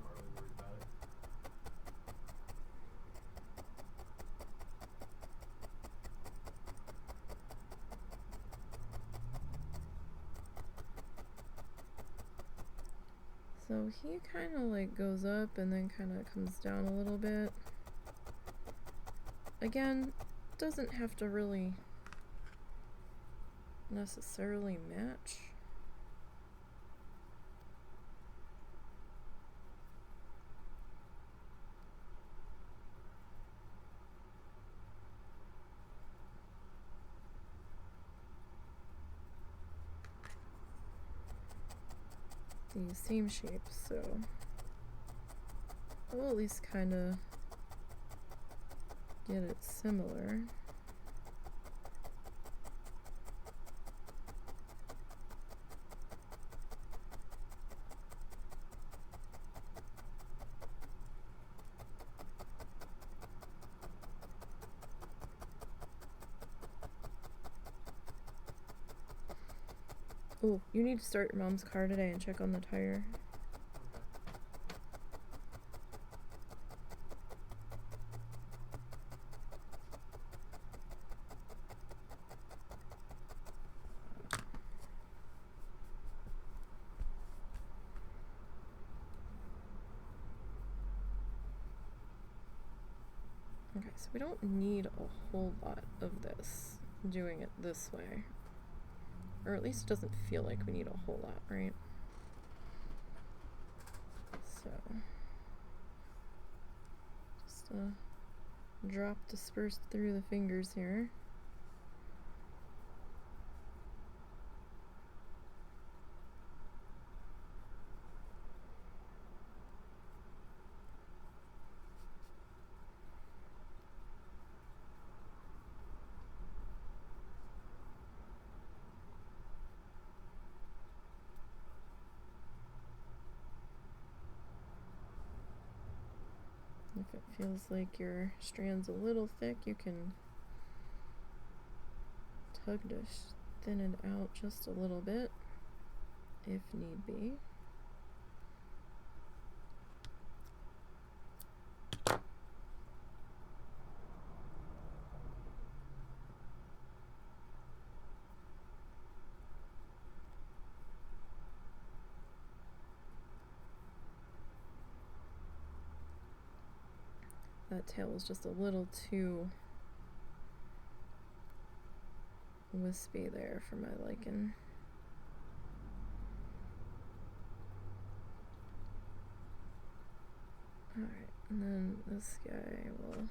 So he kind of like goes up and then kind of comes down a little bit. Again, doesn't have to really necessarily match. These same shapes, so we'll at least kind of get it similar. Oh, you need to start your mom's car today and check on the tire. Okay, so we don't need a whole lot of this, doing it this way. Or at least it doesn't feel like we need a whole lot, right? So, just drop dispersed through the fingers here. If it feels like your strand's a little thick, you can tug to thin it out just a little bit, if need be. That tail was just a little too wispy there for my liking. Alright, and then this guy will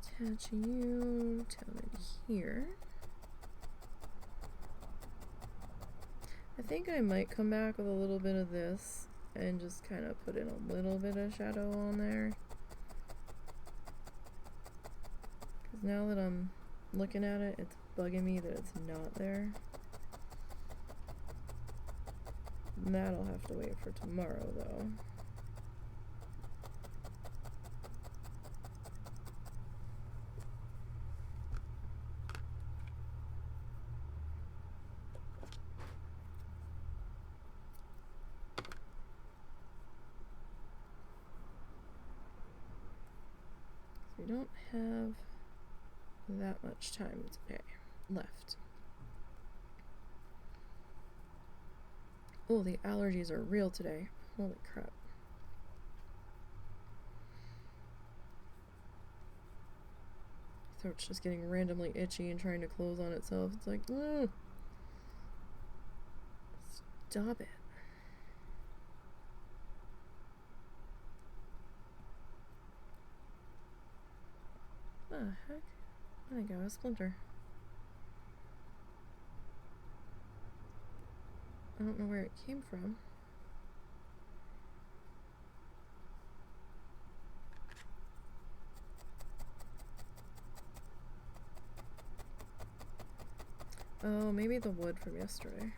attach you down in here. I think I might come back with a little bit of this and just kind of put in a little bit of shadow on there. Because now that I'm looking at it, it's bugging me that it's not there. And that'll have to wait for tomorrow, though. So we don't have that much time today left. Oh, the allergies are real today. Holy crap. Throat's just getting randomly itchy and trying to close on itself. It's like, ugh. Stop it. What the heck? I think I have a splinter. I don't know where it came from. Oh, maybe the wood from yesterday.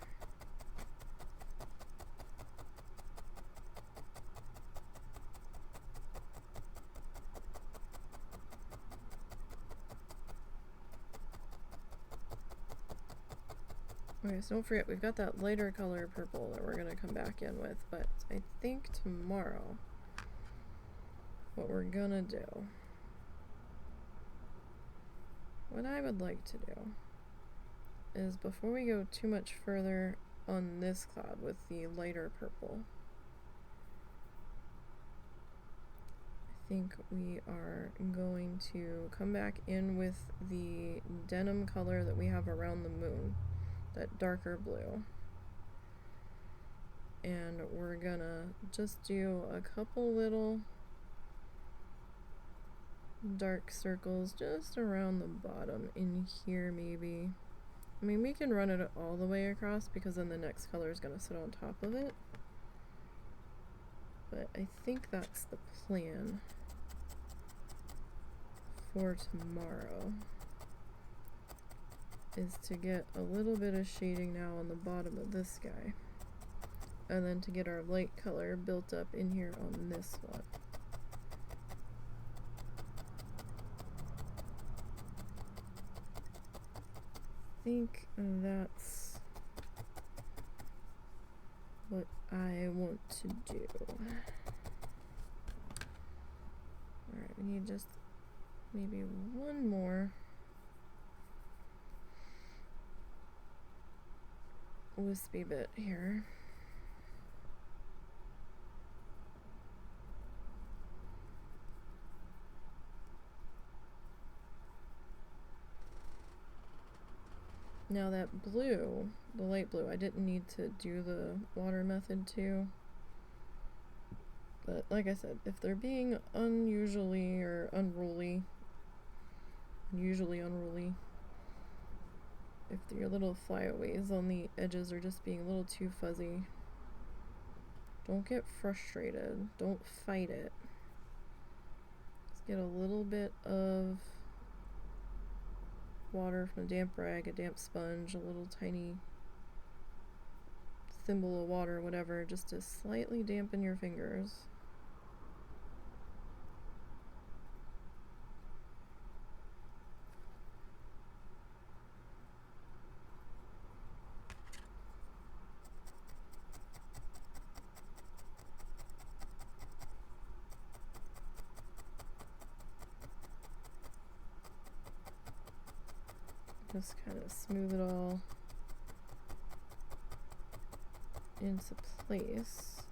Okay, so don't forget, we've got that lighter color purple that we're going to come back in with, but I think tomorrow what we're going to do, what I would like to do, is before we go too much further on this cloud with the lighter purple. I think we are going to come back in with the denim color that we have around the moon, that darker blue. And we're gonna just do a couple little dark circles just around the bottom in here maybe. I mean, we can run it all the way across because then the next color is gonna sit on top of it. But I think that's the plan for tomorrow, is to get a little bit of shading now on the bottom of this guy, and then to get our light color built up in here on this one. I think that's what I want to do. Alright, we need just maybe one more wispy bit here. Now that blue, the light blue, I didn't need to do the water method too. But like I said, if they're being unusually or unruly, if your little flyaways on the edges are just being a little too fuzzy, don't get frustrated. Don't fight it. Just get a little bit of water from a damp rag, a damp sponge, a little tiny thimble of water, whatever, just to slightly dampen your fingers. Just kind of smooth it all into place.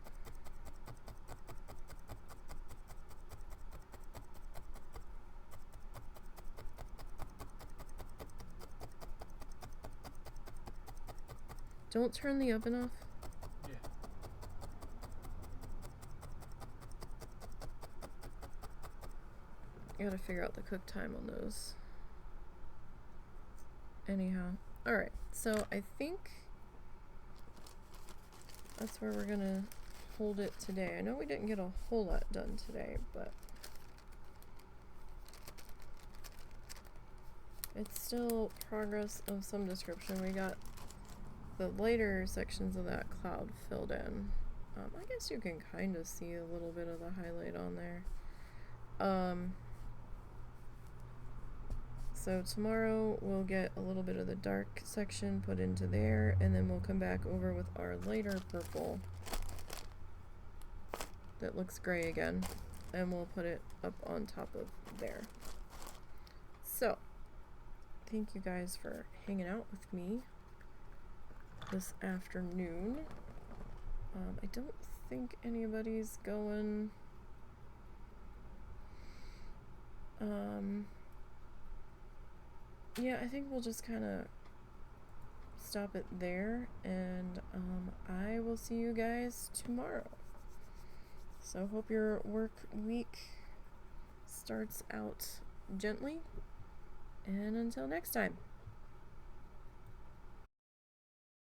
Don't turn the oven off.
Yeah.
I gotta figure out the cook time on those. Anyhow, alright, so I think that's where we're gonna hold it today. I know we didn't get a whole lot done today, but it's still progress of some description. We got the lighter sections of that cloud filled in. I guess you can kind of see a little bit of the highlight on there. So tomorrow we'll get a little bit of the dark section put into there, and then we'll come back over with our lighter purple that looks gray again, and we'll put it up on top of there. So, thank you guys for hanging out with me this afternoon. I don't think anybody's going yeah, I think we'll just kind of stop it there, and I will see you guys tomorrow. So hope your work week starts out gently, and until next time.